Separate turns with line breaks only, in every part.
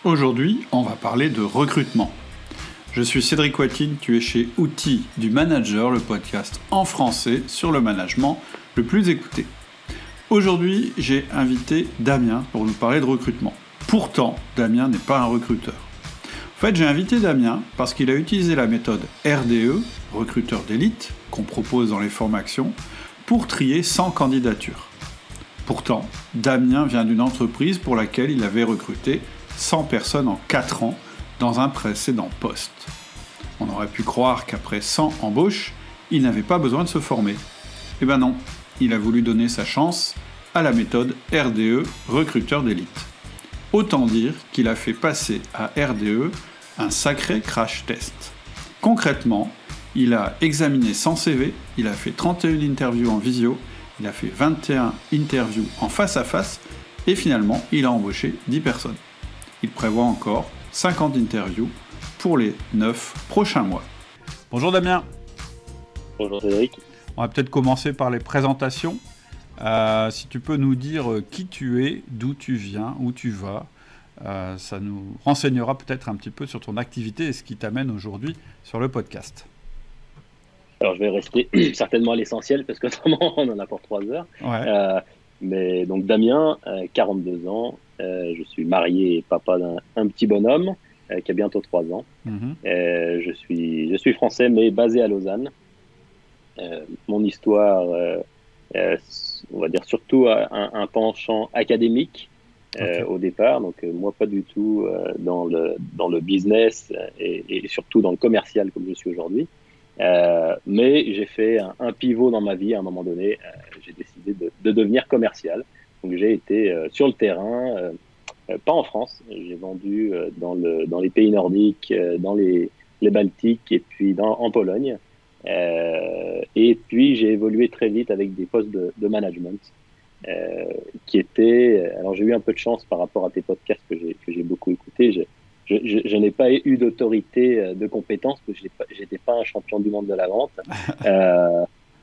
Aujourd'hui, on va parler de recrutement. Je suis Cédric Watine, tu es chez Outils du Manager, le podcast en français sur le management le plus écouté. Aujourd'hui, j'ai invité Damien pour nous parler de recrutement. Pourtant, Damien n'est pas un recruteur. En fait, j'ai invité Damien parce qu'il a utilisé la méthode RDE, recruteur d'élite, qu'on propose dans les formations, pour trier 100 candidatures. Pourtant, Damien vient d'une entreprise pour laquelle il avait recruté 100 personnes en 4 ans dans un précédent poste. On aurait pu croire qu'après 100 embauches, il n'avait pas besoin de se former. Eh ben non, il a voulu donner sa chance à la méthode RDE, recruteur d'élite. Autant dire qu'il a fait passer à RDE un sacré crash test. Concrètement, il a examiné 100 CV, il a fait 31 interviews en visio, il a fait 21 interviews en face à face, et finalement, il a embauché 10 personnes. Il prévoit encore 50 interviews pour les 9 prochains mois. Bonjour Damien.
Bonjour Cédric.
On va peut-être commencer par les présentations. Si tu peux nous dire qui tu es, d'où tu viens, où tu vas, ça nous renseignera peut-être un petit peu sur ton activité et ce qui t'amène aujourd'hui sur le podcast.
Alors je vais rester certainement à l'essentiel parce que autrement on en a pour 3 heures.
Ouais.
Mais donc Damien, 42 ans, je suis marié et papa d'un petit bonhomme qui a bientôt 3 ans. Je suis français mais basé à Lausanne. Mon histoire, on va dire surtout un penchant académique au départ. Donc moi pas du tout dans le business et surtout dans le commercial comme je suis aujourd'hui. Mais j'ai fait un pivot dans ma vie à un moment donné. J'ai décidé de devenir commercial. Donc j'ai été sur le terrain, pas en France. J'ai vendu dans les pays nordiques, dans les Baltiques et puis en Pologne. Et puis j'ai évolué très vite avec des postes de management qui étaient. Alors j'ai eu un peu de chance par rapport à tes podcasts que j'ai beaucoup écoutés. Je n'ai pas eu d'autorité de compétences parce que j'étais pas un champion du monde de la vente.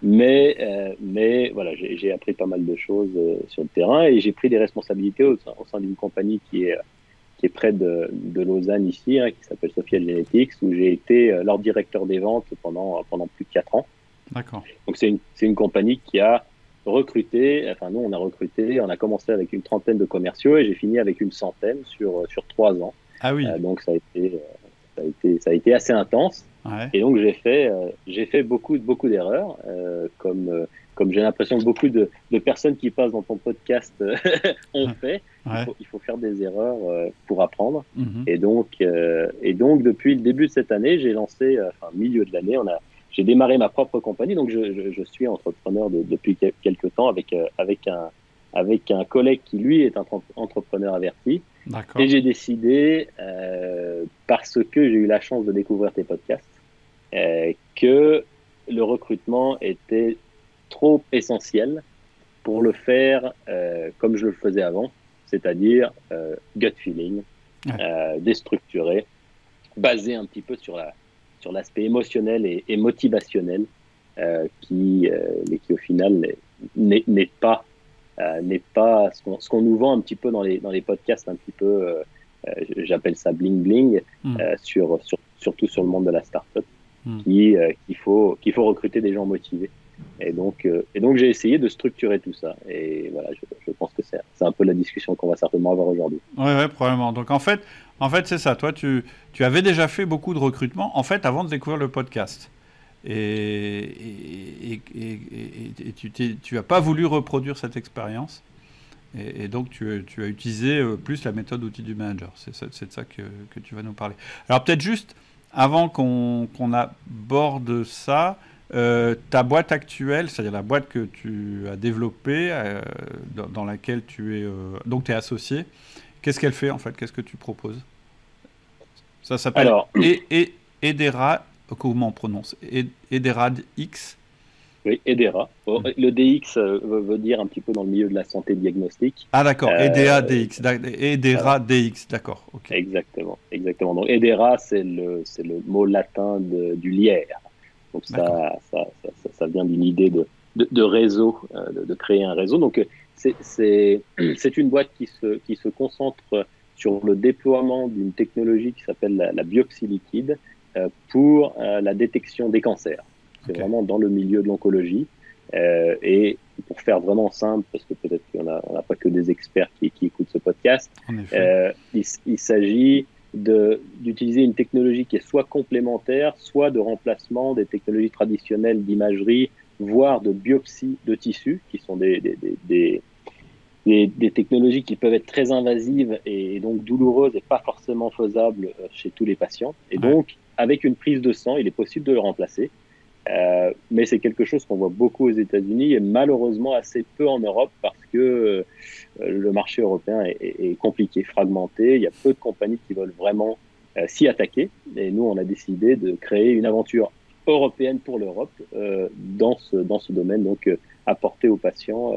Mais voilà, j'ai appris pas mal de choses sur le terrain et j'ai pris des responsabilités au sein d'une compagnie qui est près de Lausanne ici, qui s'appelle Sofiel Genetics, où j'ai été leur directeur des ventes pendant plus de 4 ans.
D'accord.
Donc c'est une compagnie qui a recruté, enfin nous on a commencé avec une trentaine de commerciaux et j'ai fini avec une centaine sur 3 ans.
Ah oui.
Donc ça a été assez intense.
Ouais.
Et donc j'ai fait beaucoup d'erreurs, comme j'ai l'impression que beaucoup de personnes qui passent dans ton podcast ont fait.
Ouais.
Il faut faire des erreurs pour apprendre. Et donc depuis le début de cette année, j'ai lancé, milieu de l'année, j'ai démarré ma propre compagnie. Donc je suis entrepreneur depuis quelques temps avec un collègue qui lui est un entrepreneur averti.
D'accord.
Et j'ai décidé, parce que j'ai eu la chance de découvrir tes podcasts, que le recrutement était trop essentiel pour le faire comme je le faisais avant, c'est-à-dire gut feeling, déstructuré, basé un petit peu sur l'aspect émotionnel et motivationnel qui au final n'est pas ce qu'on nous vend un petit peu dans les podcasts un petit peu, j'appelle ça bling bling, surtout sur le monde de la start-up, qu'il faut recruter des gens motivés. Et donc j'ai essayé de structurer tout ça. Et voilà, je pense que c'est un peu la discussion qu'on va certainement avoir aujourd'hui.
Ouais, probablement. Donc en fait c'est ça. Toi, tu avais déjà fait beaucoup de recrutement en fait avant de découvrir le podcast. Et tu n'as pas voulu reproduire cette expérience et donc tu as utilisé plus la méthode outil du manager. C'est de ça que tu vas nous parler. Alors peut-être juste avant qu'on aborde ça, ta boîte actuelle, c'est-à-dire la boîte que tu as développée, dans laquelle tu es associé, qu'est-ce qu'elle fait en fait? Qu'est-ce que tu proposes? Ça s'appelle Edera. Comment on prononce? Edera X.
Oui, Edera. Le DX veut dire un petit peu dans le milieu de la santé diagnostique.
Ah d'accord, Edera DX. Edera DX, d'accord. Okay.
Exactement. Donc Edera, c'est le mot latin du lierre. Donc ça vient d'une idée de réseau, de créer un réseau. Donc c'est une boîte qui se concentre sur le déploiement d'une technologie qui s'appelle la biopsie liquide pour la détection des cancers. C'est vraiment dans le milieu de l'oncologie. Et pour faire vraiment simple, parce que peut-être qu'on n'a pas que des experts qui écoutent ce podcast, il s'agit d'utiliser une technologie qui est soit complémentaire, soit de remplacement des technologies traditionnelles d'imagerie, voire de biopsie de tissus, qui sont des technologies qui peuvent être très invasives et donc douloureuses et pas forcément faisables chez tous les patients. Et donc, avec une prise de sang, il est possible de le remplacer. Mais c'est quelque chose qu'on voit beaucoup aux États-Unis et malheureusement assez peu en Europe parce que le marché européen est compliqué, fragmenté. Il y a peu de compagnies qui veulent vraiment s'y attaquer. Et nous, on a décidé de créer une aventure européenne pour l'Europe dans ce domaine, donc apporter aux patients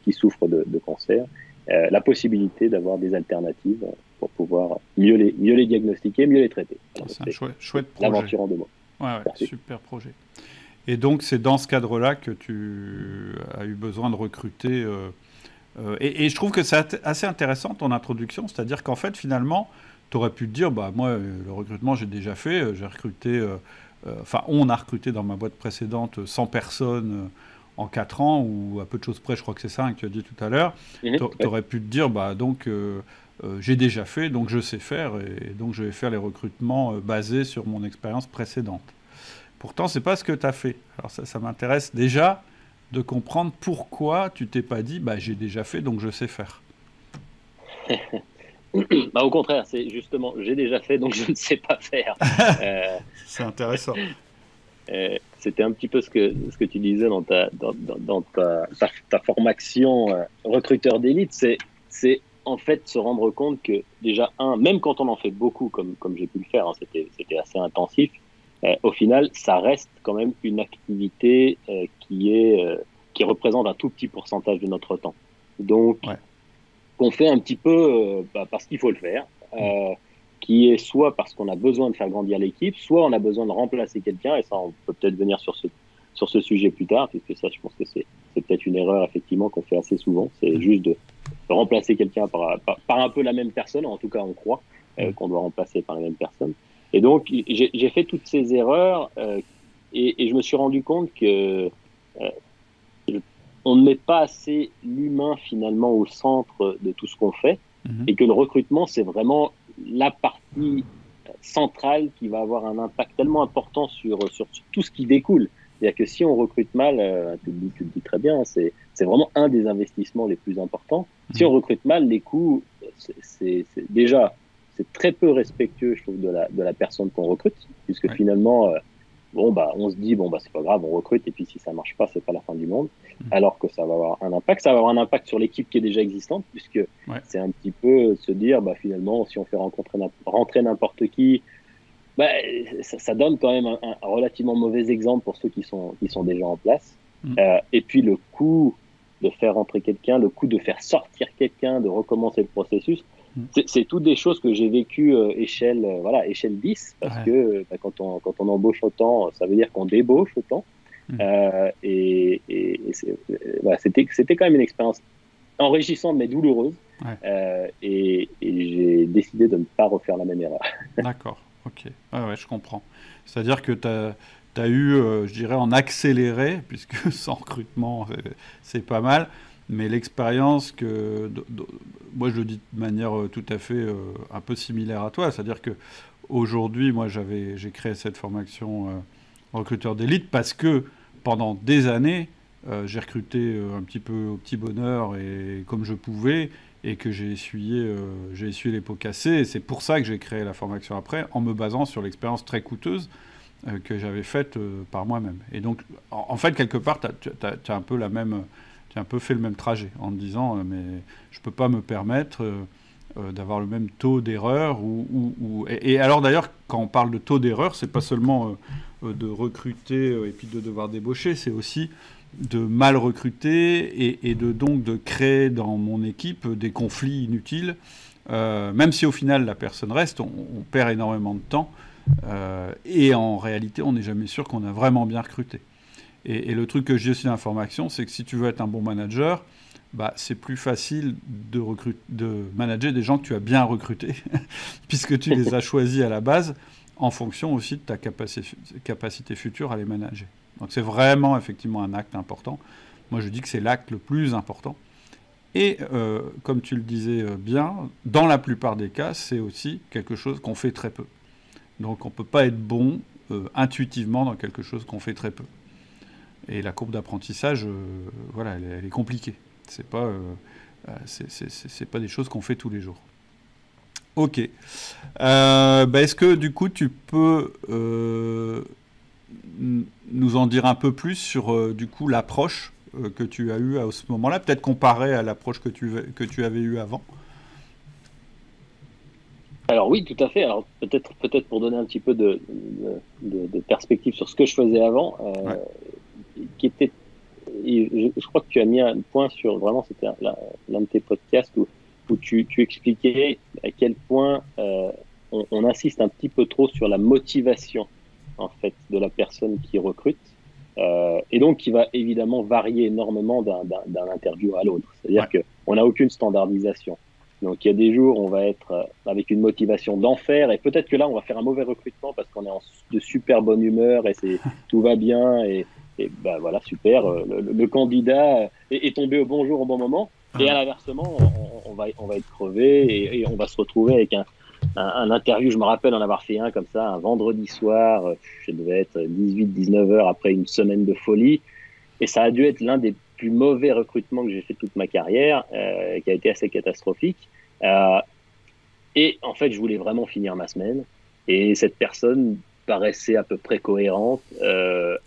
qui souffrent de cancer la possibilité d'avoir des alternatives pour pouvoir mieux les diagnostiquer, mieux les traiter.
C'est un chouette projet.
L'aventure en 2 mots.
Ouais, super projet. Et donc, c'est dans ce cadre-là que tu as eu besoin de recruter. Et je trouve que c'est assez intéressant ton introduction, c'est-à-dire qu'en fait, finalement, tu aurais pu te dire, moi, le recrutement, j'ai déjà fait, j'ai recruté, on a recruté dans ma boîte précédente 100 personnes en 4 ans, ou à peu de choses près, je crois que c'est ça que tu as dit tout à l'heure. Tu aurais pu te dire, j'ai déjà fait, donc je sais faire, et donc je vais faire les recrutements basés sur mon expérience précédente. Pourtant, c'est pas ce que tu as fait. Alors ça m'intéresse déjà de comprendre pourquoi tu t'es pas dit, j'ai déjà fait, donc je sais faire.
Au contraire, c'est justement, j'ai déjà fait, donc je ne sais pas faire.
C'est intéressant.
C'était un petit peu ce que tu disais dans ta formation recruteur d'élite, c'est en fait se rendre compte que déjà, même quand on en fait beaucoup, comme j'ai pu le faire, c'était assez intensif, au final, ça reste quand même une activité qui représente un tout petit pourcentage de notre temps. Donc, qu'on fait un petit peu parce qu'il faut le faire, qui est soit parce qu'on a besoin de faire grandir l'équipe, soit on a besoin de remplacer quelqu'un, et ça, on peut peut-être venir sur ce sujet plus tard, puisque ça, je pense que c'est peut-être une erreur, effectivement, qu'on fait assez souvent. C'est juste de remplacer quelqu'un par un peu la même personne, en tout cas, on croit qu'on doit remplacer par la même personne. Et donc, j'ai fait toutes ces erreurs et je me suis rendu compte que on ne met pas assez l'humain, finalement, au centre de tout ce qu'on fait, et que le recrutement, c'est vraiment la partie centrale qui va avoir un impact tellement important sur tout ce qui découle. C'est-à-dire que si on recrute mal, tu le dis très bien, c'est vraiment un des investissements les plus importants. Si on recrute mal, les coûts, c'est très peu respectueux, je trouve, de la personne qu'on recrute, puisque finalement, on se dit, c'est pas grave, on recrute, et puis si ça marche pas, c'est pas la fin du monde, alors que ça va avoir un impact. Ça va avoir un impact sur l'équipe qui est déjà existante, puisque c'est un petit peu se dire, finalement, si on fait rentrer n'importe qui, ça donne quand même un relativement mauvais exemple pour ceux qui sont déjà en place. Et puis le coût de faire rentrer quelqu'un, le coût de faire sortir quelqu'un, de recommencer le processus, c'est toutes des choses que j'ai vécues échelle 10, parce que quand on embauche autant, ça veut dire qu'on débauche autant. C'était quand même une expérience enrichissante mais douloureuse. Et j'ai décidé de ne pas refaire la même erreur.
D'accord, ok. Je comprends. C'est-à-dire que tu as eu, je dirais, en accéléré, puisque sans recrutement, c'est pas mal, mais l'expérience moi je le dis de manière tout à fait un peu similaire à toi, c'est-à-dire que aujourd'hui, moi j'ai créé cette formation recruteur d'élite parce que pendant des années, j'ai recruté un petit peu au petit bonheur et comme je pouvais, et que j'ai essuyé les pots cassés. Et c'est pour ça que j'ai créé la formation après, en me basant sur l'expérience très coûteuse que j'avais faite par moi-même. Et donc, en fait, quelque part, tu as un peu tu as un peu fait le même trajet en te disant mais je peux pas me permettre d'avoir le même taux d'erreur. Et alors d'ailleurs, quand on parle de taux d'erreur, c'est pas seulement de recruter et puis de devoir débaucher, c'est aussi de mal recruter et donc de créer dans mon équipe des conflits inutiles. Même si au final la personne reste, on perd énormément de temps et en réalité on n'est jamais sûr qu'on a vraiment bien recruté. Et le truc que je dis aussi dans la formation, c'est que si tu veux être un bon manager, c'est plus facile de manager des gens que tu as bien recrutés, puisque tu les as choisis à la base en fonction aussi de ta capacité future à les manager. Donc c'est vraiment effectivement un acte important. Moi je dis que c'est l'acte le plus important. Et comme tu le disais bien, dans la plupart des cas, c'est aussi quelque chose qu'on fait très peu. Donc on ne peut pas être bon intuitivement dans quelque chose qu'on fait très peu. Et la courbe d'apprentissage, elle est compliquée. C'est pas des choses qu'on fait tous les jours. Ok. Est-ce que du coup tu peux nous en dire un peu plus sur du coup l'approche que tu as eue à ce moment-là, peut-être comparée à l'approche que tu avais eue avant?
Alors oui, tout à fait. Alors peut-être pour donner un petit peu de perspective sur ce que je faisais avant, qui était, je crois que tu as mis un point sur, vraiment c'était l'un de tes podcasts où tu expliquais à quel point on insiste un petit peu trop sur la motivation en fait de la personne qui recrute, et donc qui va évidemment varier énormément d'un interview à l'autre. C'est-à-dire que on n'a aucune standardisation. Donc il y a des jours où on va être avec une motivation d'enfer, et peut-être que là on va faire un mauvais recrutement parce qu'on est de super bonne humeur et tout va bien, et voilà, super, le candidat est tombé au bon jour au bon moment, et à l'inversement on va être crevé, et on va se retrouver avec un interview. Je me rappelle en avoir fait un comme ça un vendredi soir, je devais être 18-19 heures après une semaine de folie, et ça a dû être l'un des plus mauvais recrutements que j'ai fait toute ma carrière, qui a été assez catastrophique. Et en fait, je voulais vraiment finir ma semaine. Et cette personne paraissait à peu près cohérente,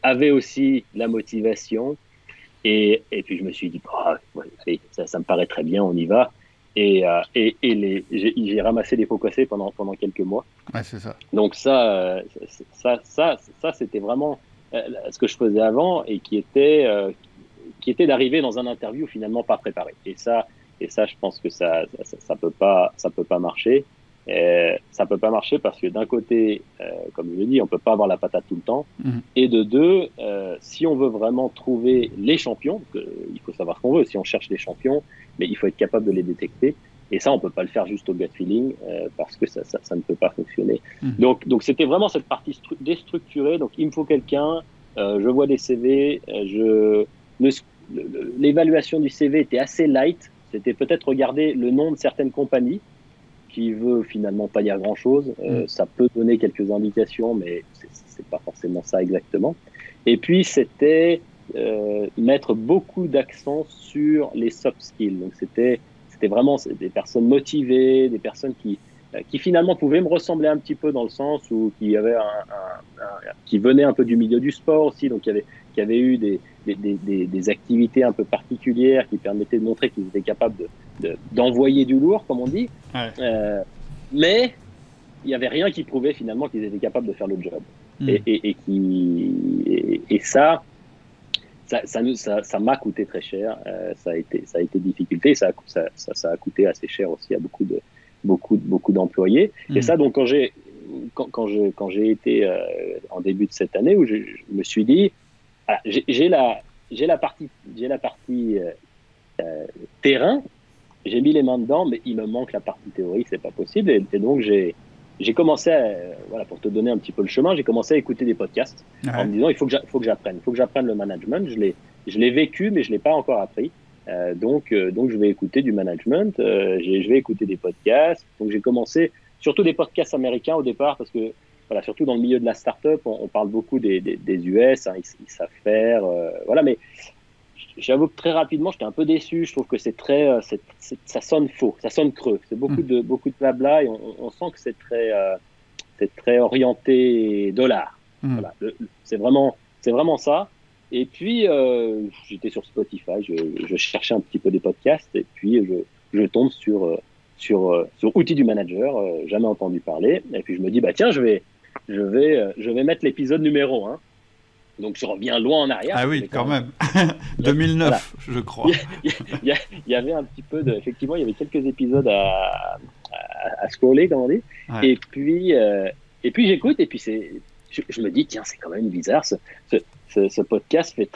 avait aussi la motivation. Et puis je me suis dit, allez, ça me paraît très bien, on y va. Et j'ai ramassé des pots cassés pendant quelques mois.
Ouais, c'est ça.
Donc ça c'était vraiment ce que je faisais avant, et qui était d'arriver dans un interview finalement pas préparé. Et ça, je pense que ça peut pas marcher. Ça peut pas marcher parce que d'un côté, comme je l'ai dit, on peut pas avoir la patate tout le temps. Et de deux, si on veut vraiment trouver les champions, parce il faut savoir ce qu'on veut, si on cherche les champions, mais il faut être capable de les détecter. Et ça, on peut pas le faire juste au gut feeling, parce que ça ne peut pas fonctionner. Donc c'était vraiment cette partie déstructurée. Donc il me faut quelqu'un. Je vois des CV. L'évaluation du CV était assez light. C'était peut-être regarder le nom de certaines compagnies, qui veut finalement pas dire grand-chose. Ça peut donner quelques indications, mais c'est pas forcément ça exactement. Et puis c'était mettre beaucoup d'accent sur les soft skills. Donc c'était vraiment des personnes motivées, des personnes qui finalement pouvaient me ressembler un petit peu, dans le sens où qui avaient qui venaient un peu du milieu du sport aussi, donc qui avaient eu des activités un peu particulières qui permettaient de montrer qu'ils étaient capables d'envoyer du lourd, comme on dit. Mais il n'y avait rien qui prouvait finalement qu'ils étaient capables de faire le job. Et ça m'a coûté très cher. Ça a été difficulté. Ça a coûté assez cher aussi à beaucoup d'employés. Et ça, donc quand j'ai été en début de cette année, où je me suis dit, j'ai la partie terrain, j'ai mis les mains dedans, mais il me manque la partie théorie, c'est pas possible. Et donc j'ai commencé pour te donner un petit peu le chemin, j'ai commencé à écouter des podcasts en me disant il faut que j'apprenne le management. Je l'ai vécu, mais je l'ai pas encore appris. Donc je vais écouter du management, je vais écouter des podcasts. Donc j'ai commencé surtout des podcasts américains au départ, parce que surtout dans le milieu de la start-up, on parle beaucoup des US, hein, ils savent faire, mais j'avoue que très rapidement j'étais un peu déçu. Je trouve que ça sonne faux, ça sonne creux, c'est beaucoup de blabla, et on sent que c'est très orienté dollar. C'est vraiment ça. Et puis j'étais sur Spotify, je cherchais un petit peu des podcasts, et puis je tombe sur Outils du manager, jamais entendu parler, et puis je me dis tiens, je vais mettre l'épisode numéro 1. Donc je reviens loin en arrière.
Ah oui, quand même. 2009, je crois.
Il y avait un petit peu effectivement, il y avait quelques épisodes à scroller, comme on dit. Et puis j'écoute, et puis je me dis tiens, c'est quand même bizarre, ce podcast fait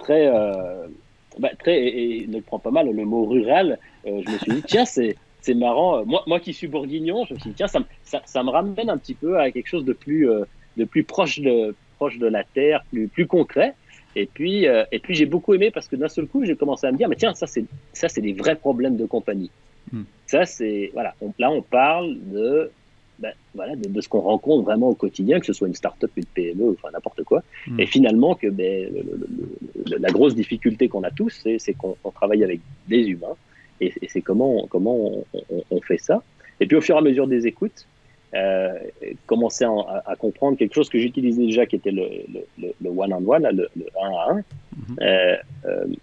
Et ne le prends pas mal, le mot rural, je me suis dit, tiens, c'est marrant. Moi qui suis bourguignon, je me suis dit, tiens, ça me ramène un petit peu à quelque chose de plus proche de la terre, plus concret. Et puis j'ai beaucoup aimé parce que d'un seul coup, j'ai commencé à me dire, mais tiens, ça, c'est des vrais problèmes de compagnie. Ça, c'est, voilà, là, on parle de ce qu'on rencontre vraiment au quotidien, que ce soit une start-up, une PME, enfin n'importe quoi. Et finalement, que la grosse difficulté qu'on a tous, c'est qu'on travaille avec des humains. Et c'est comment on fait ça. Et puis au fur et à mesure des écoutes, commencer à comprendre quelque chose que j'utilisais déjà, qui était le one-on-one, le 1 à 1,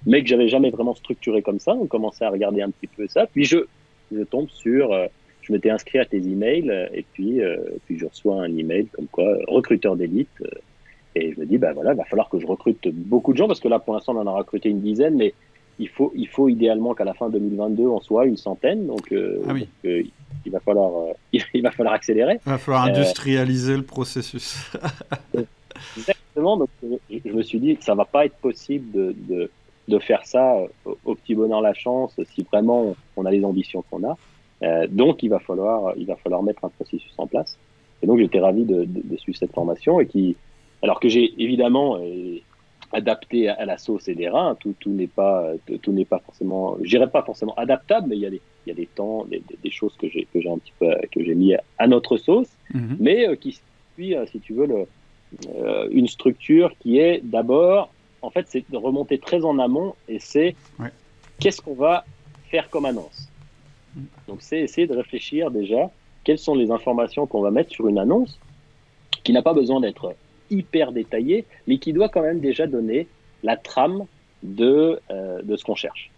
mais que j'avais jamais vraiment structuré comme ça. On commençait à regarder un petit peu ça. Puis je tombe sur... je m'étais inscrit à tes emails et puis je reçois un email comme quoi recruteur d'élite et je me dis il va falloir que je recrute beaucoup de gens parce que là pour l'instant on en a recruté une dizaine, mais il faut idéalement qu'à la fin 2022 on soit une centaine, donc il va falloir accélérer.
Il va falloir industrialiser le processus.
Exactement, donc je me suis dit que ça va pas être possible de faire ça au petit bonheur la chance si vraiment on a les ambitions qu'on a. Donc, il va falloir mettre un processus en place. Et donc, j'étais ravi de suivre cette formation alors que j'ai évidemment adapté à la sauce et des reins. Tout n'est pas forcément, je dirais pas forcément adaptable, mais il y a des temps, des choses que j'ai un petit peu, que j'ai mis à notre sauce, mais qui suit, si tu veux, une structure qui est d'abord, en fait, c'est de remonter très en amont et c'est qu'est-ce qu'on va faire comme annonce. Donc, c'est essayer de réfléchir déjà quelles sont les informations qu'on va mettre sur une annonce qui n'a pas besoin d'être hyper détaillée, mais qui doit quand même déjà donner la trame de ce qu'on cherche.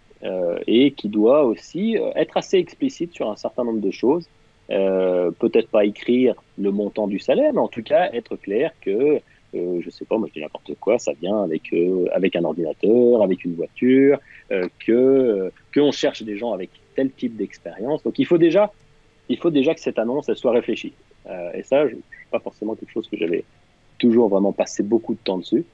Et qui doit aussi être assez explicite sur un certain nombre de choses. Peut-être pas écrire le montant du salaire, mais en tout cas être clair que, je sais pas, moi je dis n'importe quoi, ça vient avec un ordinateur, avec une voiture, qu'on cherche des gens avec tel type d'expérience. Donc il faut déjà que cette annonce elle soit réfléchie. Et ça, c'est pas forcément quelque chose que j'avais toujours vraiment passé beaucoup de temps dessus.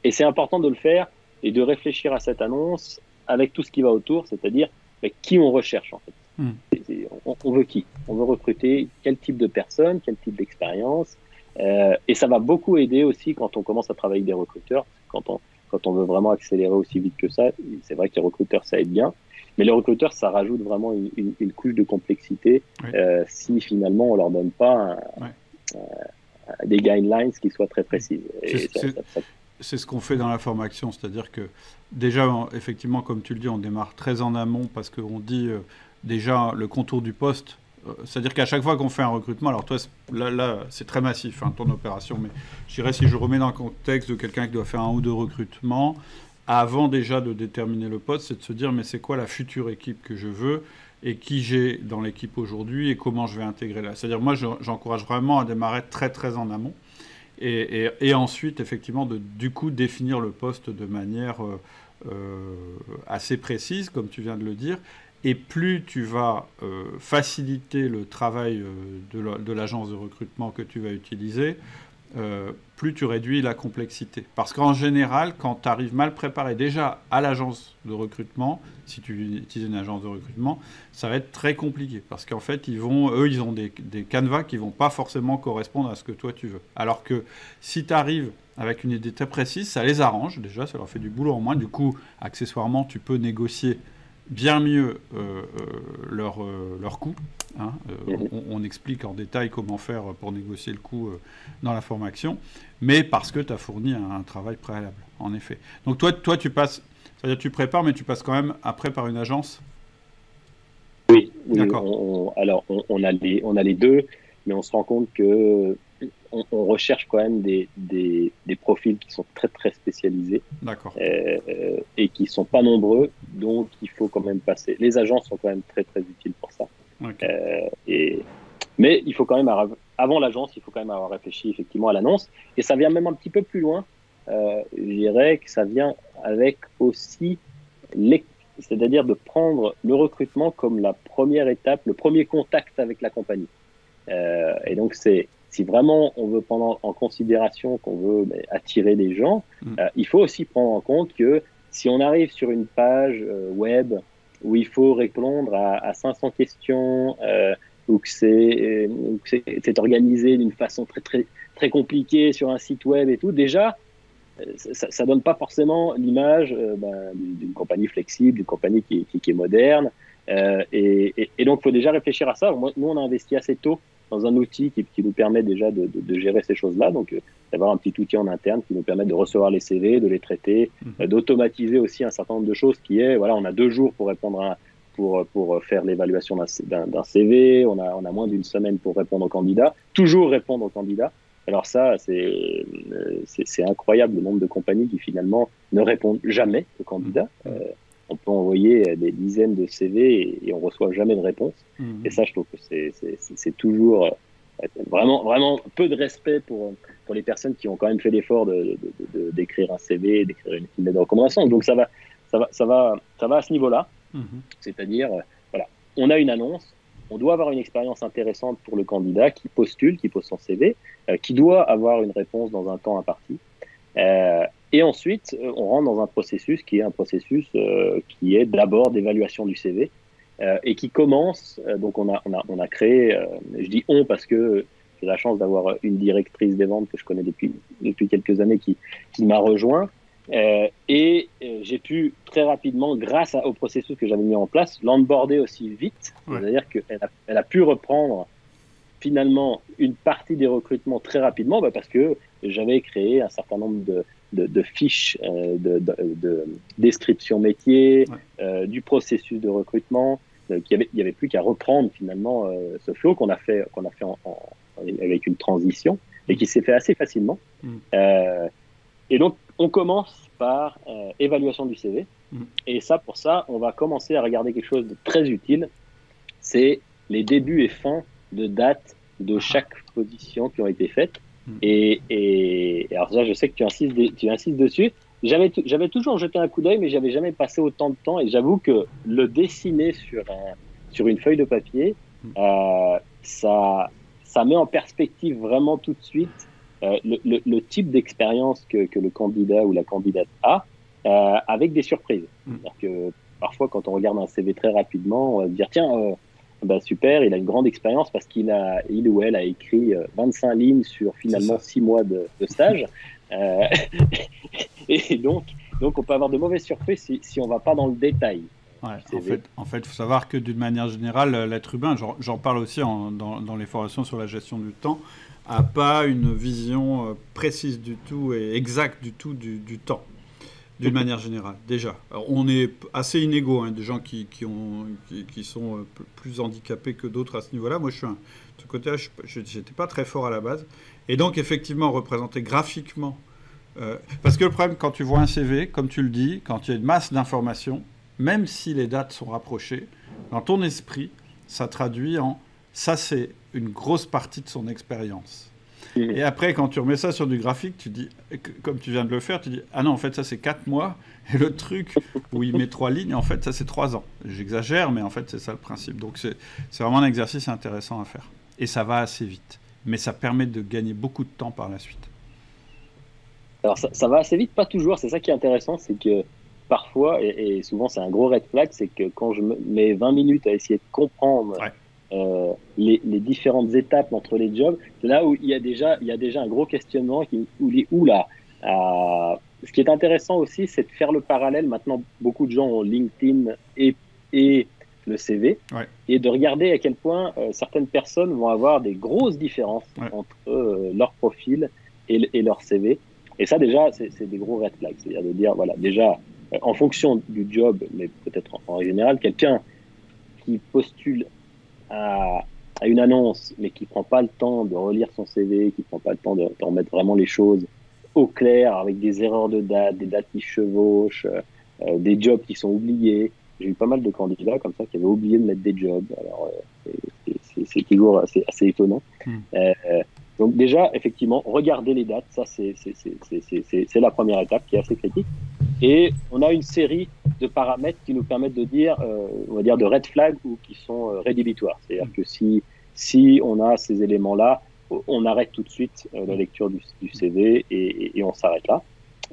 Et c'est important de le faire et de réfléchir à cette annonce avec tout ce qui va autour, c'est-à-dire qui on recherche en fait. On veut qui? On veut recruter quel type de personne, quel type d'expérience. Et ça va beaucoup aider aussi quand on commence à travailler avec des recruteurs. Quand on veut vraiment accélérer aussi vite que ça, c'est vrai que les recruteurs, ça aide bien. Mais les recruteurs, ça rajoute vraiment une couche de complexité si finalement on leur donne pas des guidelines qui soient très précises.
C'est ce qu'on fait dans la formation, c'est-à-dire que déjà, effectivement, comme tu le dis, on démarre très en amont parce qu'on dit déjà le contour du poste. C'est-à-dire qu'à chaque fois qu'on fait un recrutement, alors toi, là c'est très massif, ton opération, mais je dirais si je remets dans le contexte de quelqu'un qui doit faire 1 ou 2 recrutements, avant déjà de déterminer le poste, c'est de se dire mais c'est quoi la future équipe que je veux et qui j'ai dans l'équipe aujourd'hui et comment je vais intégrer là. C'est-à-dire moi, j'encourage vraiment à démarrer très très en amont et ensuite effectivement du coup définir le poste de manière assez précise, comme tu viens de le dire. Et plus tu vas faciliter le travail de l'agence de recrutement que tu vas utiliser, plus tu réduis la complexité. Parce qu'en général, quand tu arrives mal préparé déjà à l'agence de recrutement, si tu utilises une agence de recrutement, ça va être très compliqué. Parce qu'en fait, ils ont des canevas qui ne vont pas forcément correspondre à ce que toi tu veux. Alors que si tu arrives avec une idée très précise, ça les arrange déjà, ça leur fait du boulot en moins. Du coup, accessoirement, tu peux négocier bien mieux leur coût. On explique en détail comment faire pour négocier le coût dans la formation, mais parce que tu as fourni un travail préalable, en effet. Donc toi tu passes, c'est-à-dire tu prépares, mais tu passes quand même après par une agence?
Oui. D'accord. Alors on a les deux, mais on se rend compte que on recherche quand même des profils qui sont très très spécialisés.
D'accord.
Et qui sont pas nombreux, donc il faut quand même passer. Les agences sont quand même très très utiles pour ça. Okay. Mais il faut quand même avant l'agence, il faut quand même avoir réfléchi effectivement à l'annonce, et ça vient même un petit peu plus loin. Je dirais que ça vient avec aussi c'est-à-dire de prendre le recrutement comme la première étape, le premier contact avec la compagnie. Et donc si vraiment on veut prendre en considération qu'on veut attirer des gens, il faut aussi prendre en compte que Si on arrive sur une page web où il faut répondre à 500 questions, ou que c'est organisé d'une façon très, très, très compliquée sur un site web et tout, déjà, ça donne pas forcément l'image d'une compagnie flexible, d'une compagnie qui est moderne. Et donc, il faut déjà réfléchir à ça. Nous, on a investi assez tôt dans un outil qui nous permet déjà de gérer ces choses-là. Donc, d'avoir un petit outil en interne qui nous permet de recevoir les CV, de les traiter, d'automatiser aussi un certain nombre de choses qui est, voilà, on a 2 jours pour répondre pour faire l'évaluation d'un CV, on a moins d'une semaine pour répondre aux candidats, toujours répondre aux candidats. Alors ça, c'est incroyable le nombre de compagnies qui finalement ne répondent jamais aux candidats. On peut envoyer des dizaines de CV et on reçoit jamais de réponse. Et ça, je trouve que c'est toujours vraiment, vraiment peu de respect pour les personnes qui ont quand même fait l'effort d'écrire un CV, d'écrire une lettre de recommandation. Donc ça va à ce niveau-là. C'est-à-dire, voilà, on a une annonce, on doit avoir une expérience intéressante pour le candidat qui postule, qui pose son CV, qui doit avoir une réponse dans un temps imparti. Et ensuite, on rentre dans un processus qui est un processus qui est d'abord d'évaluation du CV et qui commence. Donc, on a créé, je dis on parce que j'ai la chance d'avoir une directrice des ventes que je connais depuis quelques années qui m'a rejoint. Et j'ai pu très rapidement, grâce au processus que j'avais mis en place, l'onboarder aussi vite. Ouais. C'est-à-dire qu'elle a pu reprendre finalement une partie des recrutements très rapidement parce que j'avais créé un certain nombre de fiches de description métier, du processus de recrutement. Il n'y avait plus qu'à reprendre finalement ce flow qu'on a fait avec une transition et qui s'est fait assez facilement. Et donc, on commence par évaluation du CV. Et pour ça, on va commencer à regarder quelque chose de très utile. C'est les débuts et fins de date de chaque position qui ont été faites. Et alors ça, je sais que tu insistes dessus. J'avais toujours jeté un coup d'œil, mais j'avais jamais passé autant de temps. Et j'avoue que le dessiner sur une feuille de papier, ça met en perspective vraiment tout de suite le type d'expérience que le candidat ou la candidate a, avec des surprises. C'est-à-dire que parfois, quand on regarde un CV très rapidement, on va se dire tiens, super, il a une grande expérience parce il ou elle a écrit 25 lignes sur finalement 6 mois de stage. Et donc, on peut avoir de mauvaises surprises si on ne va pas dans le détail.
Ouais, en fait, il faut savoir que d'une manière générale, l'être humain, j'en parle aussi dans les formations sur la gestion du temps, n'a pas une vision précise du tout et exacte du tout du temps, d'une manière générale. Déjà, alors, on est assez inégaux, des gens qui sont plus handicapés que d'autres à ce niveau-là. Moi, de ce côté-là, je n'étais pas très fort à la base. Et donc, effectivement, représenter graphiquement... parce que le problème, quand tu vois un CV, comme tu le dis, quand il y a une masse d'informations, même si les dates sont rapprochées, dans ton esprit, ça traduit en... Ça, c'est une grosse partie de son expérience. Et après, quand tu remets ça sur du graphique, tu dis, comme tu viens de le faire, tu dis, ah non, en fait, ça, c'est 4 mois. Et le truc où il met 3 lignes, en fait, ça, c'est 3 ans. J'exagère, mais en fait, c'est ça le principe. Donc, c'est vraiment un exercice intéressant à faire. Et ça va assez vite. Mais ça permet de gagner beaucoup de temps par la suite.
Alors, ça va assez vite, pas toujours. C'est ça qui est intéressant, c'est que parfois, et souvent, c'est un gros red flag, c'est que quand je mets 20 minutes à essayer de comprendre... les différentes étapes entre les jobs, c'est là où il y a déjà un gros questionnement ce qui est intéressant aussi, c'est de faire le parallèle. Maintenant, beaucoup de gens ont LinkedIn et le CV, et de regarder à quel point certaines personnes vont avoir des grosses différences entre leur profil et leur CV. Et ça, déjà, c'est des gros red flags. C'est-à-dire de dire, voilà, déjà, en fonction du job, mais peut-être en général, quelqu'un qui postule à une annonce, mais qui prend pas le temps de relire son CV, qui prend pas le temps de remettre vraiment les choses au clair, avec des erreurs de date, des dates qui chevauchent, des jobs qui sont oubliés. J'ai eu pas mal de candidats comme ça qui avaient oublié de mettre des jobs. Alors, c'est toujours assez étonnant. Donc déjà, effectivement, regarder les dates, ça c'est la première étape qui est assez critique. Et on a une série de paramètres qui nous permettent de dire, on va dire, de red flags ou qui sont rédhibitoires. C'est-à-dire que si on a ces éléments-là, on arrête tout de suite la lecture du CV et on s'arrête là.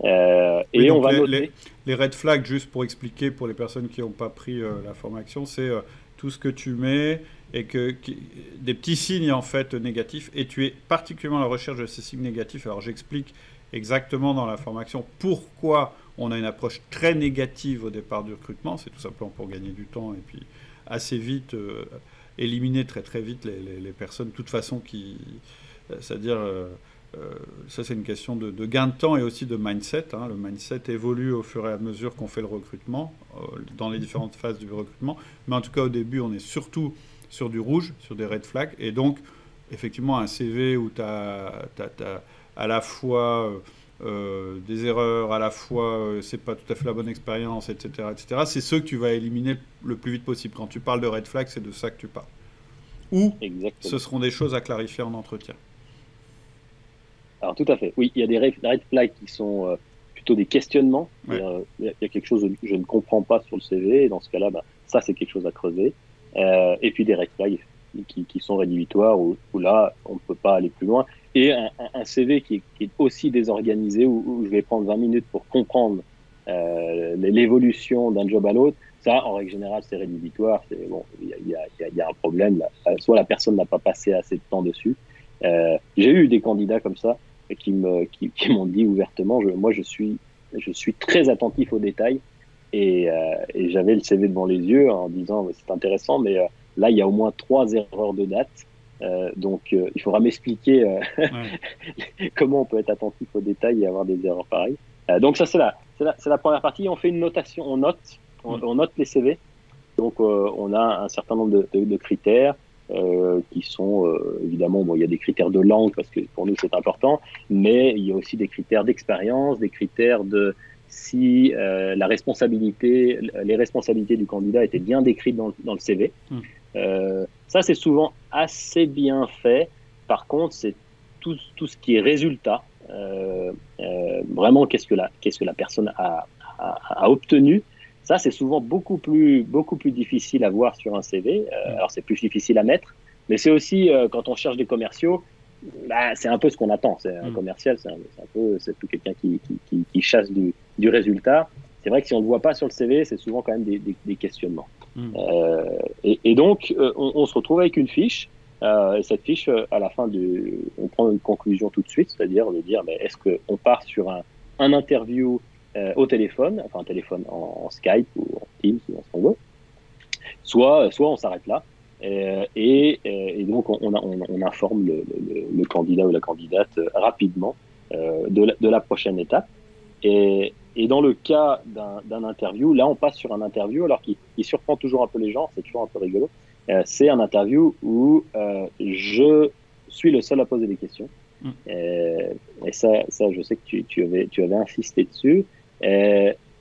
Et on va noter... Les red flags, juste pour expliquer pour les personnes qui n'ont pas pris la formation, c'est tout ce que tu mets et des petits signes en fait négatifs. Et tu es particulièrement à la recherche de ces signes négatifs. Alors j'explique exactement dans la formation pourquoi on a une approche très négative au départ du recrutement. C'est tout simplement pour gagner du temps et puis assez vite éliminer très très vite les personnes de toute façon c'est-à-dire ça c'est une question de gain de temps et aussi de mindset. Le mindset évolue au fur et à mesure qu'on fait le recrutement, dans les différentes phases du recrutement. Mais en tout cas au début on est surtout sur du rouge, sur des red flags. Et donc effectivement un CV où tu as à la fois des erreurs, à la fois c'est pas tout à fait la bonne expérience, etc., etc. C'est ceux que tu vas éliminer le plus vite possible. Quand tu parles de red flags, c'est de ça que tu parles. Ou ce seront des choses à clarifier en entretien.
Alors tout à fait. Oui, il y a des red flags qui sont plutôt des questionnements. Ouais. Il y a quelque chose que je ne comprends pas sur le CV. Et dans ce cas-là, ça c'est quelque chose à creuser. Et puis des red flags qui sont rédhibitoires où là on ne peut pas aller plus loin. Et un CV qui est aussi désorganisé où je vais prendre 20 minutes pour comprendre l'évolution d'un job à l'autre. Ça, en règle générale, c'est rédhibitoire. Il y a un problème. Là. Soit la personne n'a pas passé assez de temps dessus. J'ai eu des candidats comme ça qui m'ont dit ouvertement, moi je suis très attentif aux détails et j'avais le CV devant les yeux en disant c'est intéressant, mais là il y a au moins 3 erreurs de date. Donc il faudra m'expliquer comment on peut être attentif aux détails et avoir des erreurs pareilles. Donc ça c'est la première partie. On fait une notation, on note les CV. Donc on a un certain nombre de critères qui sont évidemment il y a des critères de langue parce que pour nous c'est important, mais il y a aussi des critères d'expérience, des critères de si les responsabilités du candidat étaient bien décrites dans le CV. Ça c'est souvent assez bien fait. Par contre c'est tout ce qui est résultat, vraiment qu'est-ce que la personne a obtenu. Ça, c'est souvent beaucoup plus difficile à voir sur un CV. Alors, c'est plus difficile à mettre, mais c'est aussi, quand on cherche des commerciaux, c'est un peu ce qu'on attend. C'est un commercial, c'est tout quelqu'un qui chasse du résultat. C'est vrai que si on ne le voit pas sur le CV, c'est souvent quand même des questionnements. Et donc, on se retrouve avec une fiche. Et cette fiche, à la fin, on prend une conclusion tout de suite, c'est-à-dire de dire, mais est-ce qu'on part sur un interview au téléphone, enfin un téléphone en Skype ou en Teams ou en ce qu'on veut, soit on s'arrête là et donc on informe le candidat ou la candidate rapidement de la prochaine étape. Et dans le cas d'un interview, là on passe sur un interview alors qui surprend toujours un peu les gens, c'est toujours un peu rigolo. C'est un interview où je suis le seul à poser des questions. Et ça je sais que tu avais insisté dessus.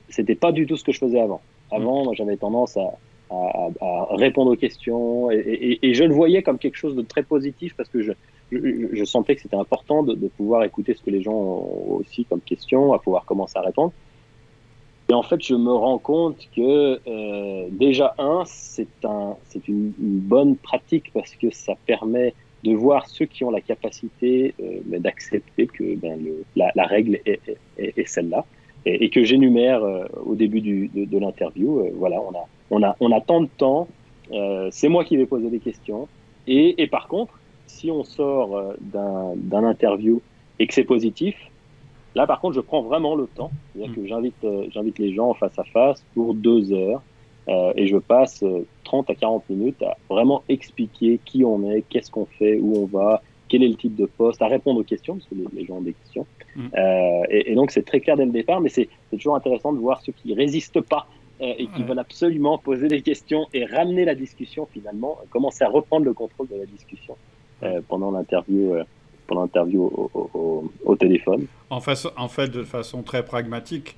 C'était pas du tout ce que je faisais avant. Avant, moi, j'avais tendance à répondre aux questions et je le voyais comme quelque chose de très positif parce que je sentais que c'était important de pouvoir écouter ce que les gens ont aussi comme questions, à pouvoir commencer à répondre. Et en fait, je me rends compte que déjà c'est une bonne pratique parce que ça permet de voir ceux qui ont la capacité d'accepter que la règle est celle-là. Et que j'énumère au début de l'interview. Voilà, on a tant de temps, c'est moi qui vais poser des questions. Et par contre, si on sort d'un interview et que c'est positif, là par contre, je prends vraiment le temps. C'est-à-dire que j'invite les gens face à face pour 2 heures et je passe 30 à 40 minutes à vraiment expliquer qui on est, qu'est-ce qu'on fait, où on va, quel est le type de poste, à répondre aux questions, parce que les gens ont des questions. Et donc, c'est très clair dès le départ, mais c'est toujours intéressant de voir ceux qui résistent pas et qui veulent absolument poser des questions et ramener la discussion, finalement, commencer à reprendre le contrôle de la discussion pendant l'interview au téléphone.
En fait, de façon très pragmatique,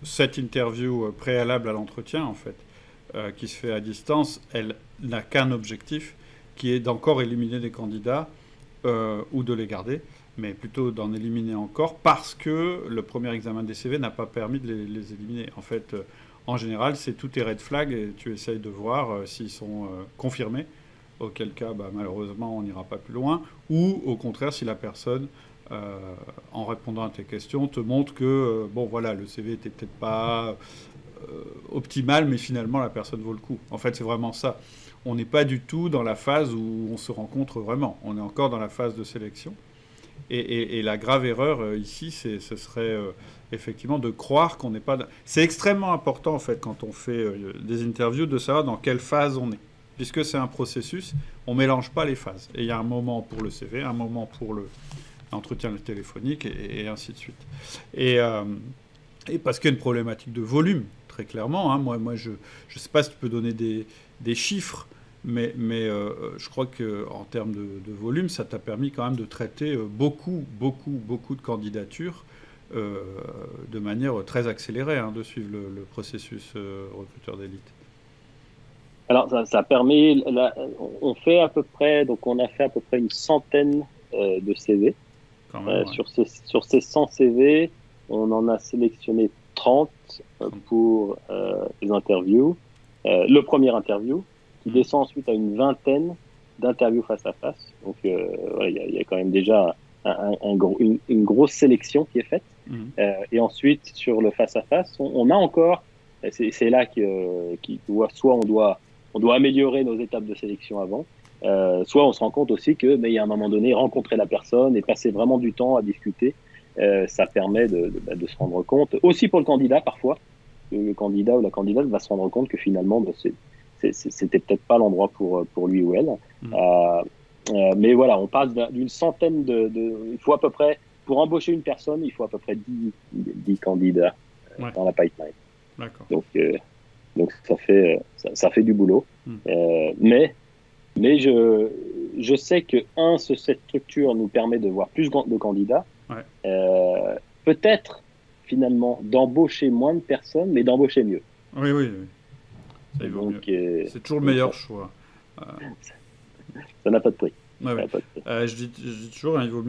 cette interview préalable à l'entretien, en fait, qui se fait à distance, elle n'a qu'un objectif, qui est d'encore éliminer des candidats ou de les garder, mais plutôt d'en éliminer encore, parce que le premier examen des CV n'a pas permis de les éliminer. En fait, en général, c'est tous tes red flags et tu essayes de voir s'ils sont confirmés, auquel cas, malheureusement, on n'ira pas plus loin, ou au contraire, si la personne en répondant à tes questions, te montre que le CV n'était peut-être pas optimal, mais finalement la personne vaut le coup. En fait, c'est vraiment ça. On n'est pas du tout dans la phase où on se rencontre vraiment. On est encore dans la phase de sélection. Et la grave erreur ici, ce serait effectivement de croire qu'on n'est pas... C'est extrêmement important, en fait, quand on fait des interviews, de savoir dans quelle phase on est. Puisque c'est un processus, on ne mélange pas les phases. Et il y a un moment pour le CV, un moment pour l'entretien téléphonique, et ainsi de suite. Et parce qu'il y a une problématique de volume, très clairement. Hein. Moi, je ne sais pas si tu peux donner des chiffres, mais je crois qu'en termes de volume, ça t'a permis quand même de traiter beaucoup de candidatures de manière très accélérée, hein, de suivre le processus recruteur d'élite.
Alors, ça permet... on a fait à peu près une centaine de CV. Quand même, ouais. Sur ces 100 CV, on en a sélectionné 30 pour les interviews. Le premier interview, qui descend ensuite à une vingtaine d'interviews face à face. Donc, il y a quand même déjà une grosse sélection qui est faite. Et ensuite, sur le face à face, on a encore... C'est là soit on doit améliorer nos étapes de sélection avant, soit on se rend compte aussi que, mais à un moment donné, rencontrer la personne et passer vraiment du temps à discuter, ça permet de se rendre compte, aussi pour le candidat parfois, le candidat ou la candidate va se rendre compte que finalement, c'était peut-être pas l'endroit pour lui ou elle. Mais voilà, on passe d'une centaine il faut à peu près, pour embaucher une personne, il faut à peu près 10 candidats dans la pipeline.
D'accord.
Donc ça fait du boulot. Mais je sais que, cette structure nous permet de voir plus de candidats. Ouais. Peut-être, finalement, d'embaucher moins de personnes, mais d'embaucher mieux.
Oui. Ça vaut mieux. C'est toujours le meilleur choix.
Ça n'a pas de prix.
Ouais. Je dis toujours, il vaut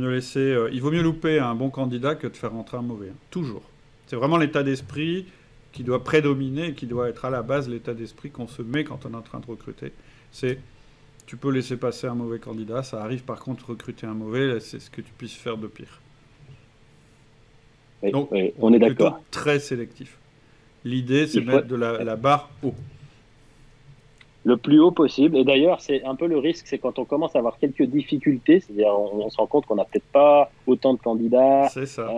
mieux louper un bon candidat que de faire rentrer un mauvais. Hein. Toujours. C'est vraiment l'état d'esprit qui doit prédominer, qui doit être à la base l'état d'esprit qu'on se met quand on est en train de recruter. Tu peux laisser passer un mauvais candidat, ça arrive par contre recruter un mauvais, c'est ce que tu puisses faire de pire.
Oui,
donc,
on est d'accord.
Très sélectif. L'idée, c'est de mettre la barre haut.
Le plus haut possible. Et d'ailleurs, c'est un peu le risque, c'est quand on commence à avoir quelques difficultés, c'est-à-dire on se rend compte qu'on n'a peut-être pas autant de candidats.
C'est ça.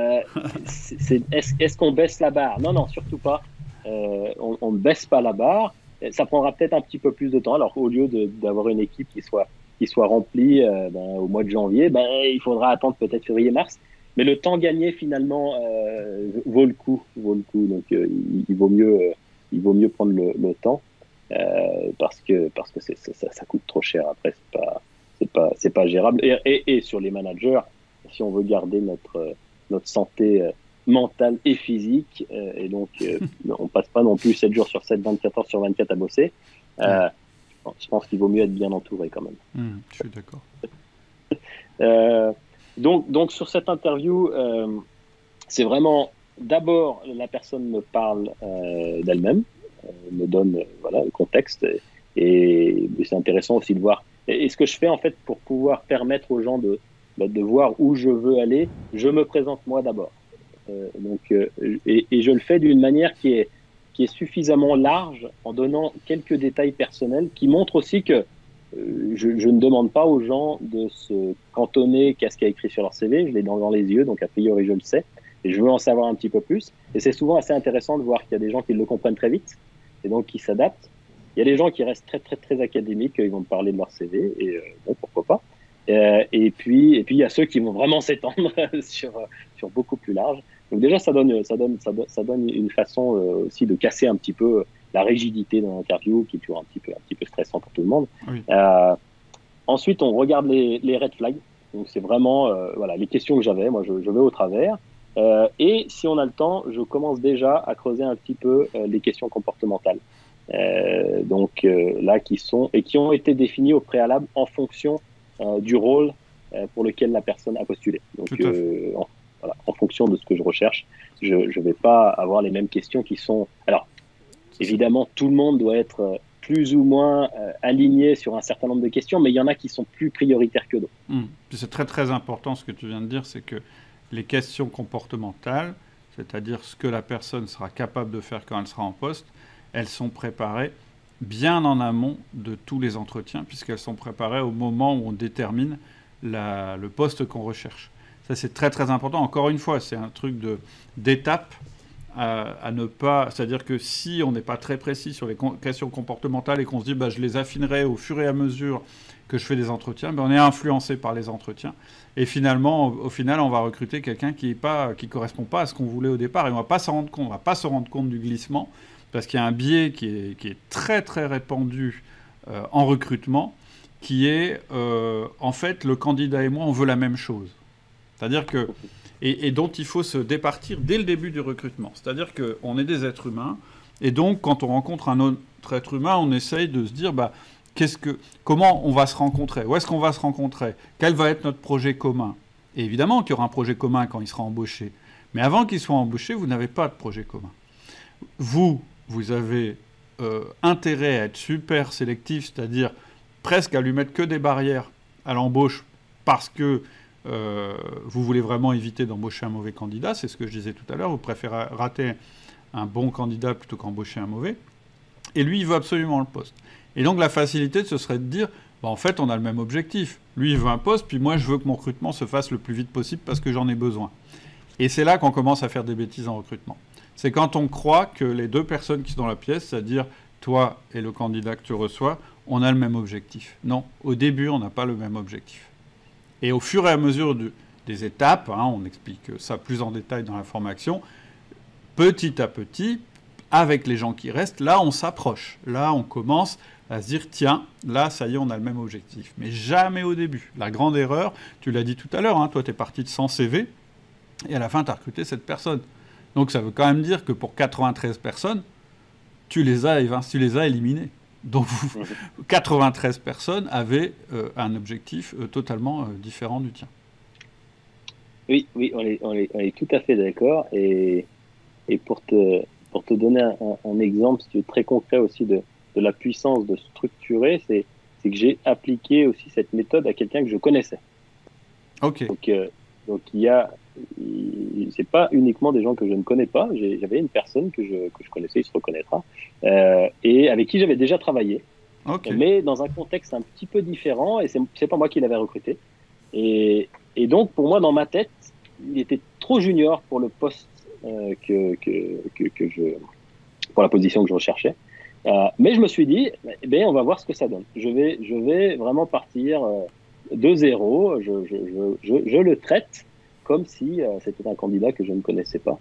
Est-ce qu'on baisse la barre ? Non, surtout pas. On ne baisse pas la barre. Ça prendra peut-être un petit peu plus de temps. Alors, au lieu d'avoir une équipe qui soit remplie au mois de janvier, il faudra attendre peut-être février-mars. Mais le temps gagné, finalement, vaut le coup. Donc, il vaut mieux prendre le temps. Parce que ça coûte trop cher après, c'est pas gérable. Et sur les managers, si on veut garder notre santé mentale et physique, et donc on passe pas non plus 7 jours sur 7, 24 heures sur 24 à bosser, je pense qu'il vaut mieux être bien entouré quand même.
Je suis d'accord.
Donc sur cette interview, c'est vraiment d'abord la personne me parle d'elle-même, me donne le contexte, et c'est intéressant aussi de voir. Et ce que je fais en fait pour pouvoir permettre aux gens de voir où je veux aller, je me présente moi d'abord. Et je le fais d'une manière qui est suffisamment large, en donnant quelques détails personnels qui montrent aussi que je ne demande pas aux gens de se cantonner qu'à ce qu'il y a écrit sur leur CV. Je l'ai dans les yeux, donc a priori je le sais. Et je veux en savoir un petit peu plus. Et c'est souvent assez intéressant de voir qu'il y a des gens qui le comprennent très vite et donc qui s'adaptent. Il y a des gens qui restent très, très, très académiques, ils vont me parler de leur CV, et pourquoi pas. Et puis il y a ceux qui vont vraiment s'étendre sur beaucoup plus large. Donc déjà, ça donne une façon aussi de casser un petit peu la rigidité dans l'interview, qui est toujours un petit peu stressant pour tout le monde. Oui. Ensuite, on regarde les red flags. Donc c'est vraiment les questions que j'avais. Moi, je vais au travers. Et si on a le temps, je commence déjà à creuser un petit peu les questions comportementales. Là, qui ont été définies au préalable en fonction du rôle pour lequel la personne a postulé. Donc, en fonction de ce que je recherche, je ne vais pas avoir les mêmes questions qui sont... Alors, évidemment, tout le monde doit être plus ou moins aligné sur un certain nombre de questions, mais il y en a qui sont plus prioritaires que d'autres.
Puis c'est très très important ce que tu viens de dire, c'est que les questions comportementales, c'est-à-dire ce que la personne sera capable de faire quand elle sera en poste, elles sont préparées bien en amont de tous les entretiens, puisqu'elles sont préparées au moment où on détermine le poste qu'on recherche. Ça, c'est très très important. Encore une fois, c'est un truc d'étape à ne pas... C'est-à-dire que si on n'est pas très précis sur les questions comportementales et qu'on se dit je les affinerai au fur et à mesure que je fais des entretiens, on est influencé par les entretiens. Et finalement, au final, on va recruter quelqu'un qui ne correspond pas à ce qu'on voulait au départ. Et on ne va pas s'en rendre compte. On va pas se rendre compte du glissement, parce qu'il y a un biais qui est très très répandu en recrutement, qui est en fait le candidat et moi, on veut la même chose. C'est-à-dire que... Et dont il faut se départir dès le début du recrutement. C'est-à-dire qu'on est des êtres humains, et donc quand on rencontre un autre être humain, on essaye de se dire comment on va se rencontrer, où est-ce qu'on va se rencontrer, quel va être notre projet commun. Et évidemment qu'il y aura un projet commun quand il sera embauché. Mais avant qu'il soit embauché, vous n'avez pas de projet commun. Vous avez intérêt à être super sélectif, c'est-à-dire presque à lui mettre que des barrières à l'embauche parce que vous voulez vraiment éviter d'embaucher un mauvais candidat, c'est ce que je disais tout à l'heure, vous préférez rater un bon candidat plutôt qu'embaucher un mauvais, et lui, il veut absolument le poste. Et donc la facilité, ce serait de dire, en fait, on a le même objectif. Lui, il veut un poste, puis moi, je veux que mon recrutement se fasse le plus vite possible parce que j'en ai besoin. Et c'est là qu'on commence à faire des bêtises en recrutement. C'est quand on croit que les deux personnes qui sont dans la pièce, c'est-à-dire toi et le candidat que tu reçois, on a le même objectif. Non, au début, on n'a pas le même objectif. Et au fur et à mesure des étapes, on explique ça plus en détail dans la formation, petit à petit, avec les gens qui restent, là, on s'approche. Là, on commence à se dire, tiens, là, ça y est, on a le même objectif. Mais jamais au début. La grande erreur, tu l'as dit tout à l'heure, toi, tu es parti de 100 CV, et à la fin, tu as recruté cette personne. Donc, ça veut quand même dire que pour 93 personnes, tu les as éliminées. Donc 93 personnes avaient un objectif totalement différent du tien.
Oui, on est tout à fait d'accord. Et pour te donner un exemple très concret aussi de la puissance de structurer, c'est que j'ai appliqué aussi cette méthode à quelqu'un que je connaissais.
Ok.
Donc c'est pas uniquement des gens que je ne connais pas. J'avais une personne que je connaissais, il se reconnaîtra, et avec qui j'avais déjà travaillé, mais dans un contexte un petit peu différent. Et c'est pas moi qui l'avais recruté. Et donc pour moi, dans ma tête, il était trop junior pour le poste pour la position que je recherchais. Mais je me suis dit, on va voir ce que ça donne. Je vais vraiment partir de zéro. Je le traite comme si c'était un candidat que je ne connaissais pas.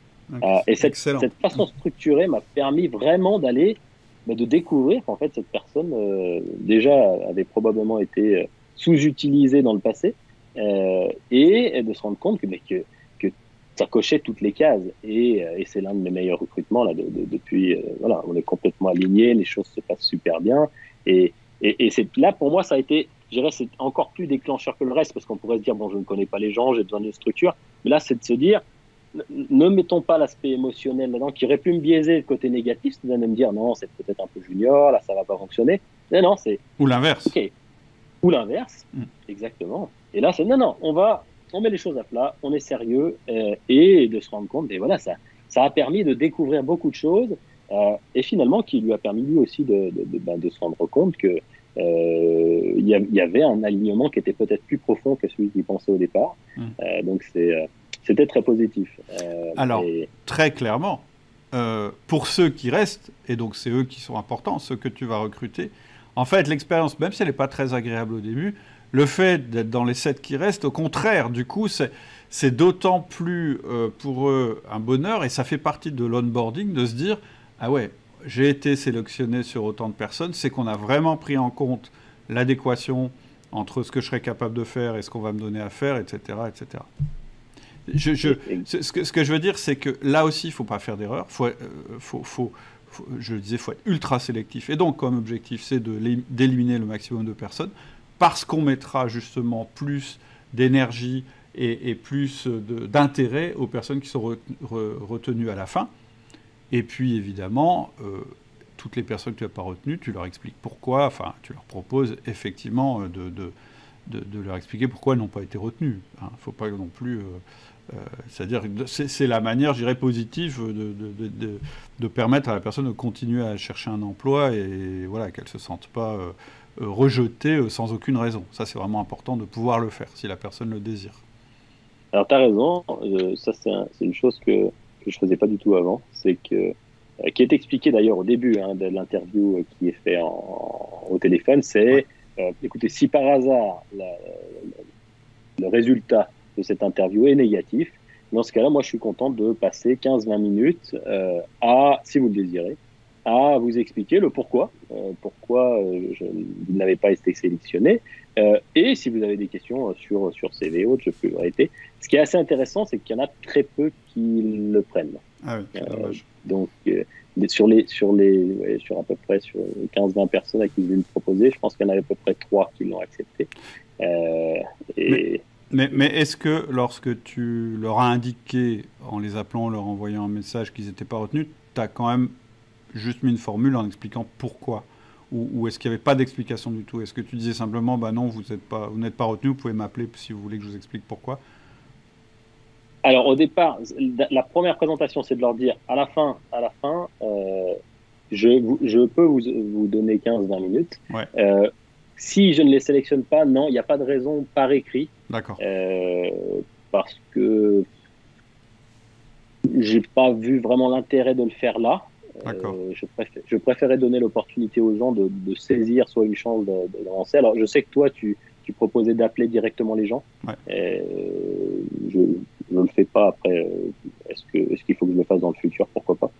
Et cette façon structurée m'a permis vraiment de découvrir qu'en fait, cette personne déjà avait probablement été sous-utilisée dans le passé, et de se rendre compte que ça cochait toutes les cases. Et c'est l'un de mes meilleurs recrutements là, depuis. Voilà, on est complètement alignés, les choses se passent super bien. Et c'est, là, pour moi, ça a été... Je dirais, c'est encore plus déclencheur que le reste, parce qu'on pourrait se dire, je ne connais pas les gens, j'ai besoin d'une structure. Mais là, c'est de se dire, ne mettons pas l'aspect émotionnel là-dedans, qui aurait pu me biaiser le côté négatif, c'est-à-dire de me dire, non, c'est peut-être un peu junior, là, ça ne va pas fonctionner. Non, c'est...
Ou l'inverse.
OK. Ou l'inverse, exactement. Et là, c'est, non, on met les choses à plat, on est sérieux, et de se rendre compte, et voilà, ça a permis de découvrir beaucoup de choses, et finalement, qui lui a permis lui aussi de se rendre compte que il y avait un alignement qui était peut-être plus profond que celui qu'il pensait au départ. Donc c'était très positif.
Alors, très clairement, pour ceux qui restent, et donc c'est eux qui sont importants, ceux que tu vas recruter, en fait, l'expérience, même si elle n'est pas très agréable au début, le fait d'être dans les 7 qui restent, au contraire, du coup, c'est d'autant plus pour eux un bonheur, et ça fait partie de l'onboarding de se dire, ah ouais, j'ai été sélectionné sur autant de personnes, c'est qu'on a vraiment pris en compte l'adéquation entre ce que je serais capable de faire et ce qu'on va me donner à faire, etc. etc. Ce que je veux dire, c'est que là aussi, il ne faut pas faire d'erreur. Je le disais, il faut être ultra sélectif. Et donc, comme objectif, c'est d'éliminer le maximum de personnes, parce qu'on mettra justement plus d'énergie et plus d'intérêt aux personnes qui sont retenues à la fin. Et puis, évidemment, toutes les personnes que tu n'as pas retenues, tu leur expliques pourquoi, enfin, tu leur proposes effectivement de leur expliquer pourquoi elles n'ont pas été retenues. Il ne faut pas non plus... c'est-à-dire c'est la manière, je dirais, positive de permettre à la personne de continuer à chercher un emploi et voilà, qu'elle ne se sente pas rejetée sans aucune raison. Ça, c'est vraiment important de pouvoir le faire, si la personne le désire.
Alors, tu as raison. Ça, c'est une chose que je faisais pas du tout avant. C'est que, qui est expliqué d'ailleurs au début de l'interview qui est fait au téléphone, c'est, écoutez, si par hasard le résultat de cette interview est négatif, dans ce cas-là, moi, je suis content de passer 15-20 minutes si vous le désirez, à vous expliquer le pourquoi vous n'avez pas été sélectionné. Et si vous avez des questions sur CV ou autres, je peux arrêter. Ce qui est assez intéressant, c'est qu'il y en a très peu qui le prennent.
Ah oui, c'est dommage.
Donc, sur à peu près 15-20 personnes à qui je vais me proposer, je pense qu'il y en a à peu près 3 qui l'ont accepté.
Mais est-ce que lorsque tu leur as indiqué, en les appelant, leur envoyant un message qu'ils n'étaient pas retenus, tu as quand même juste mis une formule en expliquant pourquoi? Ou est-ce qu'il n'y avait pas d'explication du tout? Est-ce que tu disais simplement, bah non, vous n'êtes pas retenu, vous pouvez m'appeler si vous voulez que je vous explique pourquoi?
Alors au départ, la première présentation, c'est de leur dire à la fin, je peux vous donner 15-20 minutes.
Ouais.
Si je ne les sélectionne pas, non, il n'y a pas de raison par écrit.
D'accord.
Parce que j'ai pas vu vraiment l'intérêt de le faire là. Je préférais donner l'opportunité aux gens de saisir soit une chance d'avancer. Alors je sais que toi, tu proposais d'appeler directement les gens.
Ouais.
Je ne le fais pas après. Est-ce qu'il faut que je le fasse dans le futur? Pourquoi pas.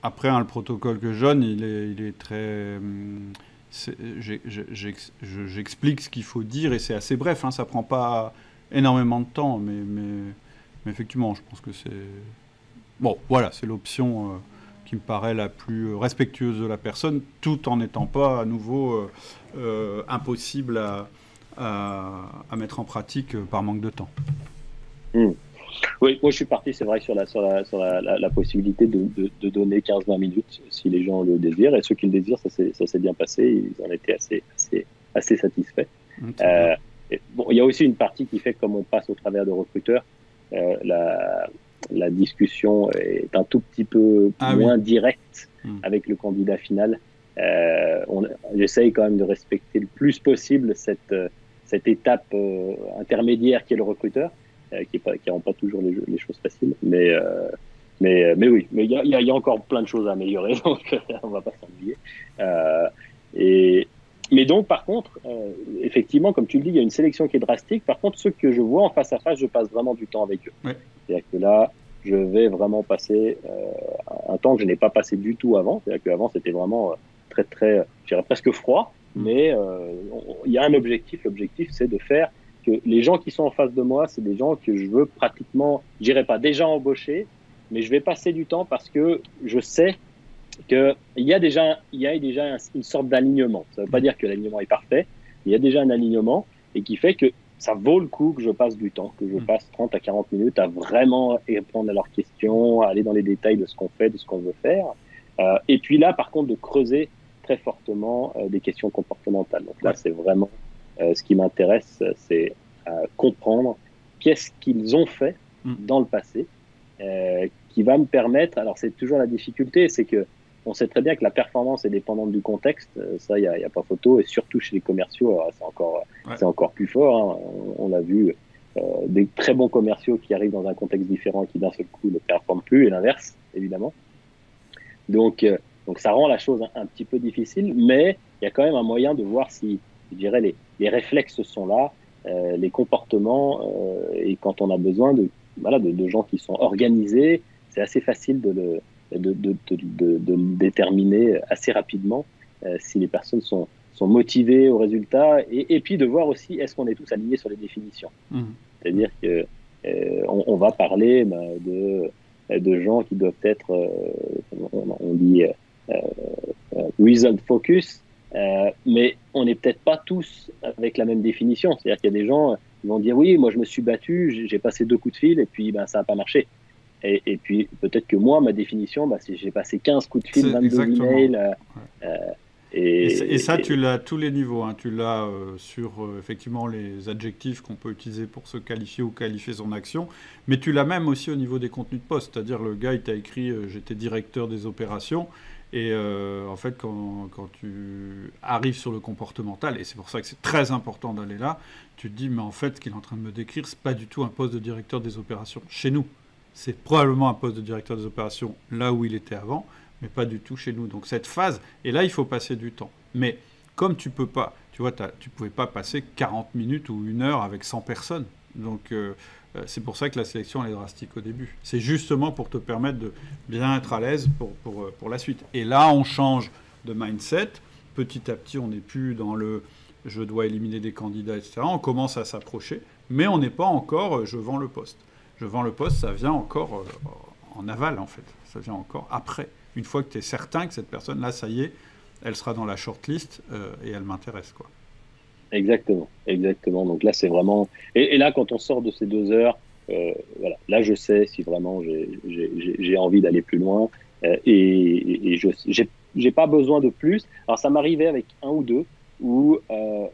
Après, le protocole que je donne, il est très... J'explique ce qu'il faut dire et c'est assez bref, ça prend pas énormément de temps, mais effectivement, je pense que c'est... Bon, voilà, c'est l'option qui me paraît la plus respectueuse de la personne, tout en n'étant pas à nouveau impossible à mettre en pratique par manque de temps.
Oui, moi je suis parti, c'est vrai, sur la possibilité de donner 15-20 minutes si les gens le désirent, et ceux qui le désirent, ça s'est bien passé, ils en étaient assez satisfaits. Bon, il y a aussi une partie qui fait que comme on passe au travers de recruteurs, la discussion est un tout petit peu moins directe avec le candidat final. J'essaye quand même de respecter le plus possible cette étape intermédiaire qui est le recruteur, qui rend pas toujours les choses faciles, mais oui, mais il y a encore plein de choses à améliorer, donc on va pas s'ennuyer. Mais donc par contre, effectivement, comme tu le dis, il y a une sélection qui est drastique. Par contre, ceux que je vois en face à face, je passe vraiment du temps avec eux. Ouais. C'est-à-dire que là, je vais vraiment passer un temps que je n'ai pas passé du tout avant. C'est-à-dire qu'avant, c'était vraiment très, très, je dirais presque froid. Mais il y a un objectif. L'objectif, c'est de faire que les gens qui sont en face de moi, c'est des gens que je veux pratiquement, je dirais pas déjà embaucher, mais je vais passer du temps parce que je sais qu'il y a déjà une sorte d'alignement. Ça ne veut pas dire que l'alignement est parfait, mais il y a déjà un alignement et qui fait que ça vaut le coup que je passe du temps, que je passe 30 à 40 minutes à vraiment répondre à leurs questions, à aller dans les détails de ce qu'on fait, de ce qu'on veut faire. Et puis là, par contre, de creuser très fortement des questions comportementales. Donc là, c'est vraiment ce qui m'intéresse, c'est comprendre qu'est-ce qu'ils ont fait dans le passé, qui va me permettre. Alors c'est toujours la difficulté, c'est que on sait très bien que la performance est dépendante du contexte, ça il y a pas photo, et surtout chez les commerciaux, c'est encore plus fort. On l'a vu, des très bons commerciaux qui arrivent dans un contexte différent, qui d'un seul coup ne performent plus, et l'inverse évidemment. Donc ça rend la chose un petit peu difficile, mais il y a quand même un moyen de voir si, je dirais, les réflexes sont là, les comportements, et quand on a besoin de gens qui sont organisés, c'est assez facile de déterminer assez rapidement si les personnes sont motivées au résultat, et puis de voir aussi est-ce qu'on est tous alignés sur les définitions. C'est-à-dire que on va parler de gens qui doivent être, on dit result focus, mais on n'est peut-être pas tous avec la même définition. C'est-à-dire qu'il y a des gens qui vont dire oui, moi je me suis battu, j'ai passé 2 coups de fil et puis ça n'a pas marché. Et puis peut-être que moi, ma définition, c'est j'ai passé 15 coups de fil, 22 emails.
Et ça, tu l'as à tous les niveaux. Hein. Tu l'as sur effectivement les adjectifs qu'on peut utiliser pour se qualifier ou qualifier son action, mais tu l'as même aussi au niveau des contenus de poste. C'est-à-dire le gars, il t'a écrit j'étais directeur des opérations. Et en fait, quand tu arrives sur le comportemental, et c'est pour ça que c'est très important d'aller là, tu te dis, mais en fait, ce qu'il est en train de me décrire, c'est pas du tout un poste de directeur des opérations chez nous. C'est probablement un poste de directeur des opérations là où il était avant, mais pas du tout chez nous. Donc cette phase, et là, il faut passer du temps. Mais comme tu peux pas, tu vois, tu pouvais pas passer 40 minutes ou 1 heure avec 100 personnes. Donc c'est pour ça que la sélection elle est drastique au début. C'est justement pour te permettre de bien être à l'aise pour la suite. Et là, on change de mindset. Petit à petit, on n'est plus dans le « je dois éliminer des candidats », etc. On commence à s'approcher, mais on n'est pas encore « je vends le poste ». Je vends le poste, ça vient encore en aval, en fait. Ça vient encore après. Une fois que tu es certain que cette personne, là, ça y est, elle sera dans la shortlist et elle m'intéresse, quoi.
Exactement. Donc là, c'est vraiment... Et là, quand on sort de ces 2 heures, voilà, là, je sais si vraiment j'ai envie d'aller plus loin et j'ai pas besoin de plus. Alors, ça m'arrivait avec 1 ou 2 où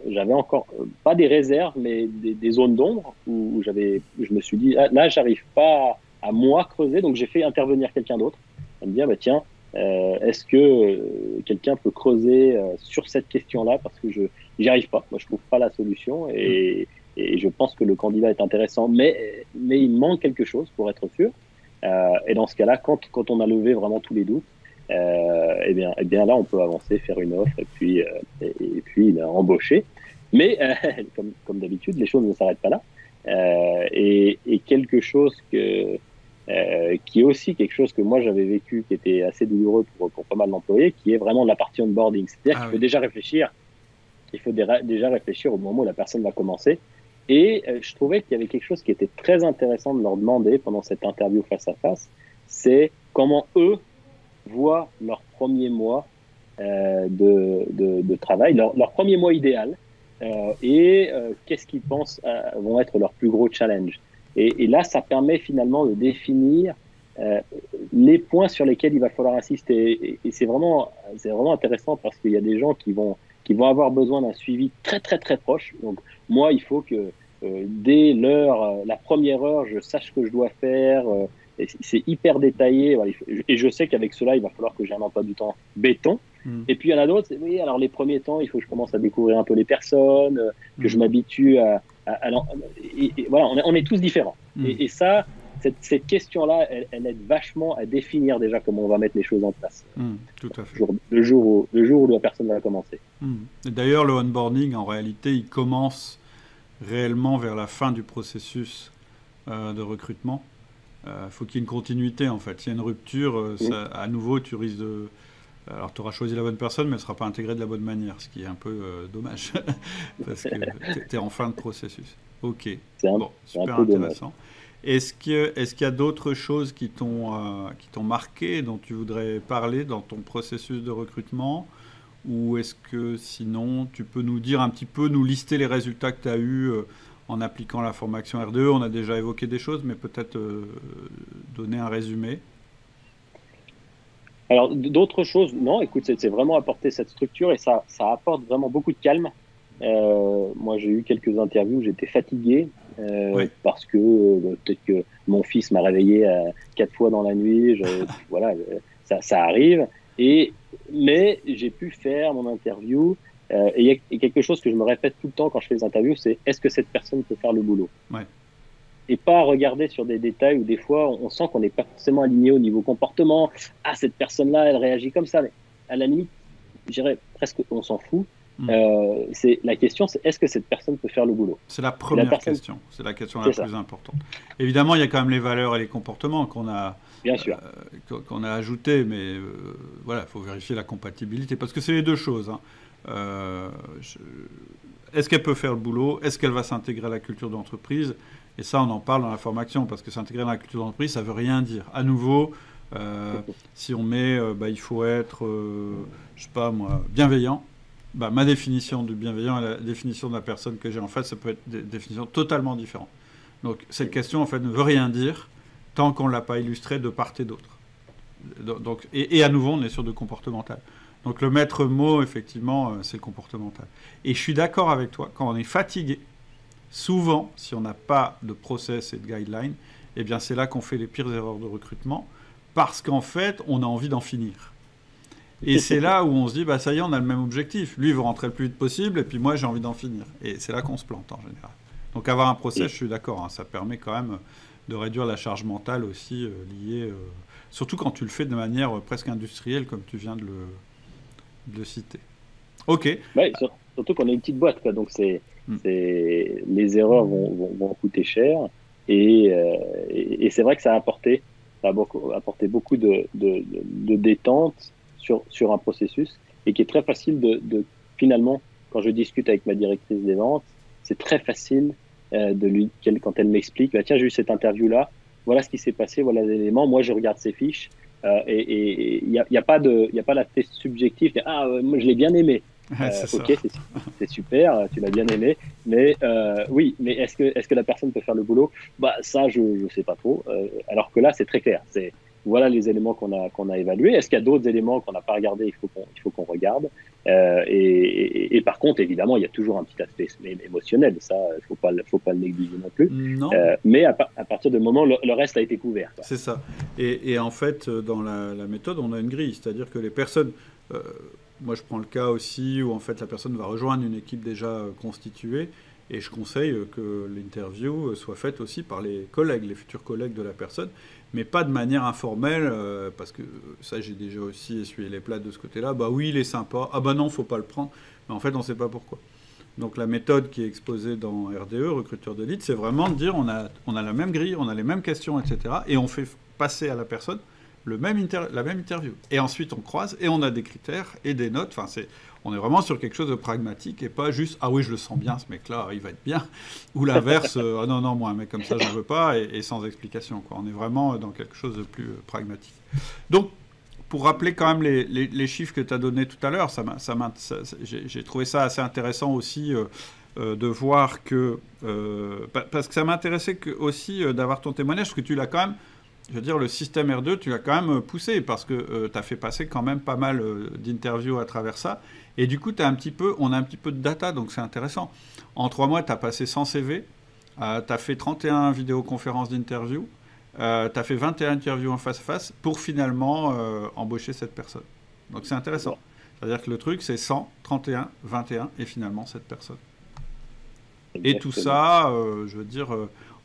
j'avais encore, pas des réserves, mais des zones d'ombre où je me suis dit, là, j'arrive pas à moi creuser, donc j'ai fait intervenir quelqu'un d'autre, à me dire, bah, tiens, est-ce que quelqu'un peut creuser sur cette question-là, parce que j'y arrive pas, moi je trouve pas la solution et je pense que le candidat est intéressant, mais il manque quelque chose pour être sûr. Et dans ce cas-là, quand on a levé vraiment tous les doutes, eh bien là on peut avancer, faire une offre et puis embaucher. Mais comme d'habitude, les choses ne s'arrêtent pas là. Et quelque chose qui est aussi quelque chose que moi j'avais vécu, qui était assez douloureux pour pas mal d'employés, qui est vraiment la partie onboarding. C'est-à-dire qu'il faut déjà réfléchir. Il faut déjà réfléchir au moment où la personne va commencer. Et je trouvais qu'il y avait quelque chose qui était très intéressant de leur demander pendant cette interview face à face, c'est comment eux voient leur premier mois de travail, leur premier mois idéal, et qu'est-ce qu'ils pensent vont être leurs plus gros challenges. Et là, ça permet finalement de définir les points sur lesquels il va falloir insister. Et c'est vraiment intéressant parce qu'il y a des gens qui vont avoir besoin d'un suivi très très très proche. Donc moi, il faut que dès la première heure, je sache ce que je dois faire. Et c'est hyper détaillé. Voilà, et je sais qu'avec cela, il va falloir que j'ai un emploi du temps béton. Et puis il y en a d'autres, oui, alors les premiers temps, il faut que je commence à découvrir un peu les personnes, que je m'habitue et voilà, on est tous différents. Et ça, cette question-là, elle aide vachement à définir déjà comment on va mettre les choses en place.
Tout à fait.
Le jour où la personne va commencer.
Et d'ailleurs, le onboarding, en réalité, il commence réellement vers la fin du processus de recrutement. Faut qu'il y ait une continuité, en fait. S'il y a une rupture, à nouveau, tu risques de... Alors, tu auras choisi la bonne personne, mais elle ne sera pas intégrée de la bonne manière, ce qui est un peu dommage, parce que tu es en fin de processus. Ok, super intéressant. Est-ce qu'il y a d'autres choses qui t'ont marqué, dont tu voudrais parler dans ton processus de recrutement? Ou est-ce que sinon, tu peux nous dire un petit peu, nous lister les résultats que tu as eus en appliquant la formation RDE? On a déjà évoqué des choses, mais peut-être donner un résumé.
Alors, d'autres choses, non, écoute, c'est vraiment apporter cette structure et ça apporte vraiment beaucoup de calme. Moi, j'ai eu quelques interviews où j'étais fatigué parce que peut-être que mon fils m'a réveillé 4 fois dans la nuit. Voilà, ça arrive. Mais j'ai pu faire mon interview. Et il y a quelque chose que je me répète tout le temps quand je fais des interviews, c'est est-ce que cette personne peut faire le boulot ? Et pas regarder sur des détails où des fois on sent qu'on n'est pas forcément aligné au niveau comportement. Ah, cette personne-là, elle réagit comme ça. Mais à la limite, je dirais presque on s'en fout. La question, c'est est-ce que cette personne peut faire le boulot ?
C'est la première question. C'est la question la plus importante. Évidemment, il y a quand même les valeurs et les comportements qu'on a, qu'on a ajoutés, mais voilà, il faut vérifier la compatibilité parce que c'est les deux choses. Est-ce qu'elle peut faire le boulot ? Est-ce qu'elle va s'intégrer à la culture d'entreprise ? Et ça, on en parle dans la formation, parce que s'intégrer dans la culture d'entreprise, ça ne veut rien dire. À nouveau, si on met, il faut être, je sais pas moi, bienveillant, ma définition du bienveillant et la définition de la personne que j'ai en face, ça peut être des définitions totalement différentes. Donc, cette question, en fait, ne veut rien dire tant qu'on ne l'a pas illustrée de part et d'autre. Donc, et à nouveau, on est sur du comportemental. Donc le maître mot, effectivement, c'est comportemental. Et je suis d'accord avec toi, quand on est fatigué, souvent, si on n'a pas de process et de guidelines, eh bien c'est là qu'on fait les pires erreurs de recrutement, parce qu'en fait, on a envie d'en finir. Et c'est là où on se dit, bah ça y est, on a le même objectif. Lui, il veut rentrer le plus vite possible, et puis moi, j'ai envie d'en finir. Et c'est là qu'on se plante, en général. Donc avoir un process, je suis d'accord, hein, ça permet quand même de réduire la charge mentale aussi liée... surtout quand tu le fais de manière presque industrielle, comme tu viens de le citer. Ok.
Ouais, surtout qu'on est une petite boîte, quoi. Donc les erreurs vont coûter cher. Et c'est vrai que ça a apporté beaucoup de détente sur un processus et qui est très facile finalement, quand je discute avec ma directrice des ventes, c'est très facile quand elle m'explique, bah, tiens, j'ai eu cette interview-là, voilà ce qui s'est passé, voilà les éléments, moi je regarde ces fiches et il y a pas l'aspect subjectif, moi je l'ai bien aimé. Ok, c'est super, tu l'as bien aimé, mais oui, mais est-ce que la personne peut faire le boulot? Bah ça, je sais pas trop. Alors que là, c'est très clair. Voilà les éléments qu'on a évalués. Est-ce qu'il y a d'autres éléments qu'on n'a pas regardés? Il faut qu'on regarde. Et par contre, évidemment, il y a toujours un petit aspect émotionnel. Ça, faut pas le négliger non plus.
Non.
Mais à partir du moment, le reste a été couvert, quoi.
C'est ça. Et en fait, dans la méthode, on a une grille, c'est-à-dire que les personnes. Moi, je prends le cas aussi où en fait la personne va rejoindre une équipe déjà constituée, et je conseille que l'interview soit faite aussi par les collègues, les futurs collègues de la personne, mais pas de manière informelle, parce que ça, j'ai déjà aussi essuyé les plats de ce côté-là. Bah oui, il est sympa. Ah bah non, faut pas le prendre. Mais en fait, on ne sait pas pourquoi. Donc la méthode qui est exposée dans RDE, recruteur d'élite, c'est vraiment de dire on a la même grille, on a les mêmes questions, etc. Et on fait passer à la personne la même interview. Et ensuite, on croise et on a des critères et des notes. Enfin, on est vraiment sur quelque chose de pragmatique et pas juste « Ah oui, je le sens bien, ce mec-là, il va être bien ». Ou l'inverse « Ah non, moi, un mec comme ça, je ne veux pas » et sans explication, quoi. On est vraiment dans quelque chose de plus pragmatique. Donc, pour rappeler quand même les chiffres que tu as donnés tout à l'heure, j'ai trouvé ça assez intéressant aussi de voir que... parce que ça m'intéressait aussi d'avoir ton témoignage, parce que tu l'as quand même... Je veux dire, le système R2, tu l'as quand même poussé parce que tu as fait passer quand même pas mal d'interviews à travers ça. Et du coup, on a un petit peu de data, donc c'est intéressant. En 3 mois, tu as passé 100 CV, tu as fait 31 vidéoconférences d'interviews, tu as fait 21 interviews en face-à-face pour finalement embaucher cette personne. Donc c'est intéressant. C'est-à-dire que le truc, c'est 100, 31, 21 et finalement cette personne. Exactement. Et tout ça, je veux dire...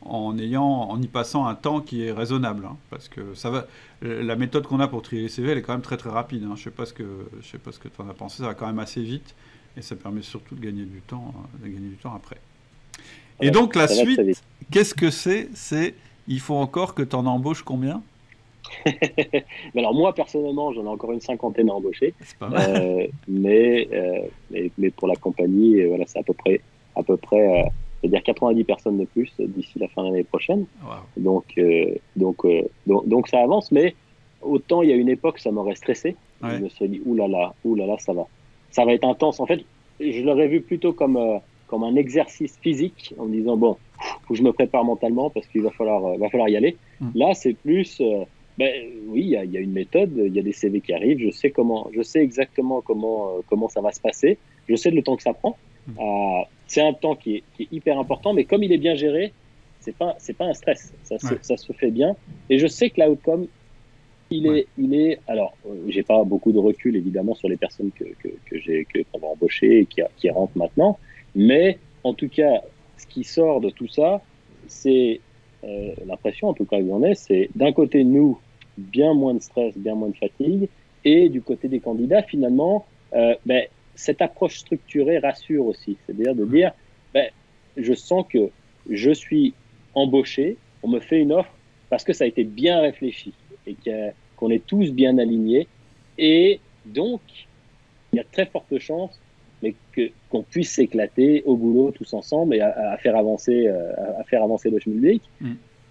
en y passant un temps qui est raisonnable, hein, parce que ça va. La méthode qu'on a pour trier les CV, elle est quand même très très rapide. Hein. Je sais pas ce que tu en as pensé. Ça va quand même assez vite et ça permet surtout de gagner du temps après. Et donc la suite, qu'est-ce que c'est il faut encore que tu en embauches combien?
Alors moi personnellement, j'en ai encore une 50aine à embaucher.
C'est pas mal.
Mais pour la compagnie, voilà, c'est à peu près. C'est-à-dire 90 personnes de plus d'ici la fin de l'année prochaine. Wow. Donc ça avance, mais autant il y a une époque, ça m'aurait stressé. Ouais. Je me suis dit, oulala, ça va être intense. En fait, je l'aurais vu plutôt comme un exercice physique, en me disant, bon, faut que je me prépare mentalement parce qu'il va falloir y aller. Là, c'est plus, oui, il y a une méthode, il y a des CV qui arrivent, je sais exactement comment ça va se passer, je sais le temps que ça prend. C'est un temps qui est hyper important, mais comme il est bien géré, c'est pas un stress. Ça se fait bien. Et je sais que l'outcome, il est. Alors, j'ai pas beaucoup de recul évidemment sur les personnes qu'on va embaucher et qui rentrent maintenant, mais en tout cas, ce qui sort de tout ça, c'est l'impression, en tout cas, où on est, c'est d'un côté nous bien moins de stress, bien moins de fatigue, et du côté des candidats finalement, cette approche structurée rassure aussi. C'est-à-dire de dire, je sens que je suis embauché, on me fait une offre parce que ça a été bien réfléchi et qu'on est tous bien alignés. Et donc, il y a très forte chance qu'on puisse s'éclater au boulot tous ensemble et à faire avancer le schmilblick.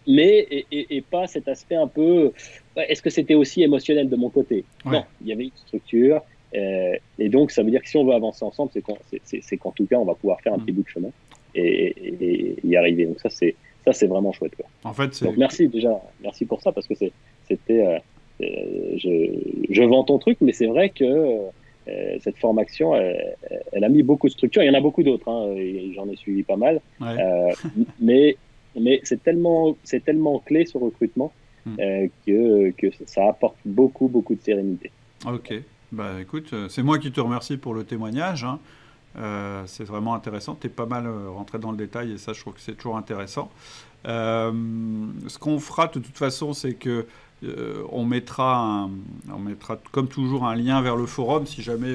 Mais et pas cet aspect un peu... Est-ce que c'était aussi émotionnel de mon côté? Non, il y avait une structure. Et donc, ça veut dire que si on veut avancer ensemble, c'est qu'en tout cas, on va pouvoir faire un petit bout de chemin et y arriver. Donc ça, c'est vraiment chouette, quoi.
En fait,
donc merci pour ça, parce que c'était je vends ton truc, mais c'est vrai que cette formation, elle a mis beaucoup de structure. Il y en a beaucoup d'autres, hein, j'en ai suivi pas mal.
Ouais.
Mais c'est tellement clé ce recrutement que ça apporte beaucoup de sérénité.
Ok. Bah écoute, c'est moi qui te remercie pour le témoignage. Hein. C'est vraiment intéressant. Tu es pas mal rentré dans le détail et ça, je trouve que c'est toujours intéressant. Ce qu'on fera de toute façon, c'est que on mettra comme toujours un lien vers le forum si jamais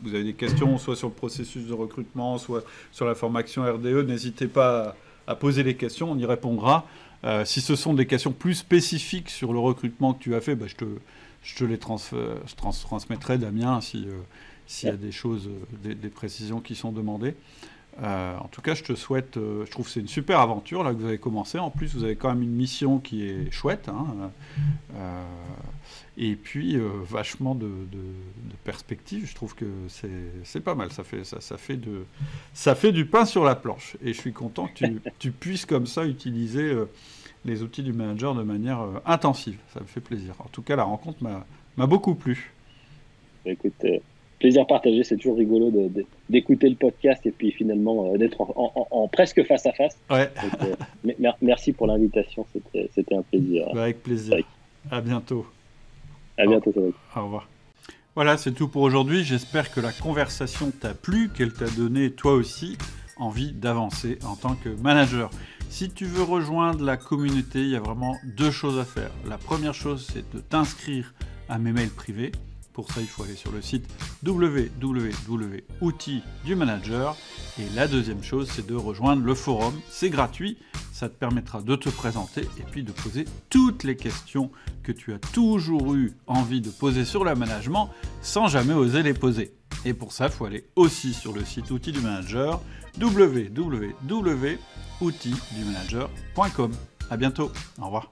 vous avez des questions, soit sur le processus de recrutement, soit sur la formation RDE. N'hésitez pas à poser les questions, on y répondra. Si ce sont des questions plus spécifiques sur le recrutement que tu as fait, bah, je te les transmettrai, Damien, s'il y a des choses, des précisions qui sont demandées. En tout cas, je te souhaite, je trouve que c'est une super aventure là que vous avez commencé. En plus, vous avez quand même une mission qui est chouette, hein, et puis vachement de perspectives. Je trouve que c'est pas mal. Ça fait du pain sur la planche. Et je suis content que tu puisses comme ça utiliser les outils du manager de manière intensive. Ça me fait plaisir. En tout cas, la rencontre m'a beaucoup plu.
Écoute, plaisir partagé, c'est toujours rigolo d'écouter le podcast et puis finalement d'être en presque face à face.
Ouais.
Donc, merci pour l'invitation, c'était un plaisir.
Bah, avec plaisir. À bientôt.
À bientôt, Cédric.
Au revoir. Voilà, c'est tout pour aujourd'hui. J'espère que la conversation t'a plu, qu'elle t'a donné toi aussi envie d'avancer en tant que manager. Si tu veux rejoindre la communauté, il y a vraiment 2 choses à faire. La première chose, c'est de t'inscrire à mes mails privés. Pour ça, il faut aller sur le site www.outils du manager. Et la deuxième chose, c'est de rejoindre le forum. C'est gratuit, ça te permettra de te présenter et puis de poser toutes les questions que tu as toujours eu envie de poser sur le management sans jamais oser les poser. Et pour ça, il faut aller aussi sur le site Outils du manager, www.outildumanager.com. À bientôt, au revoir.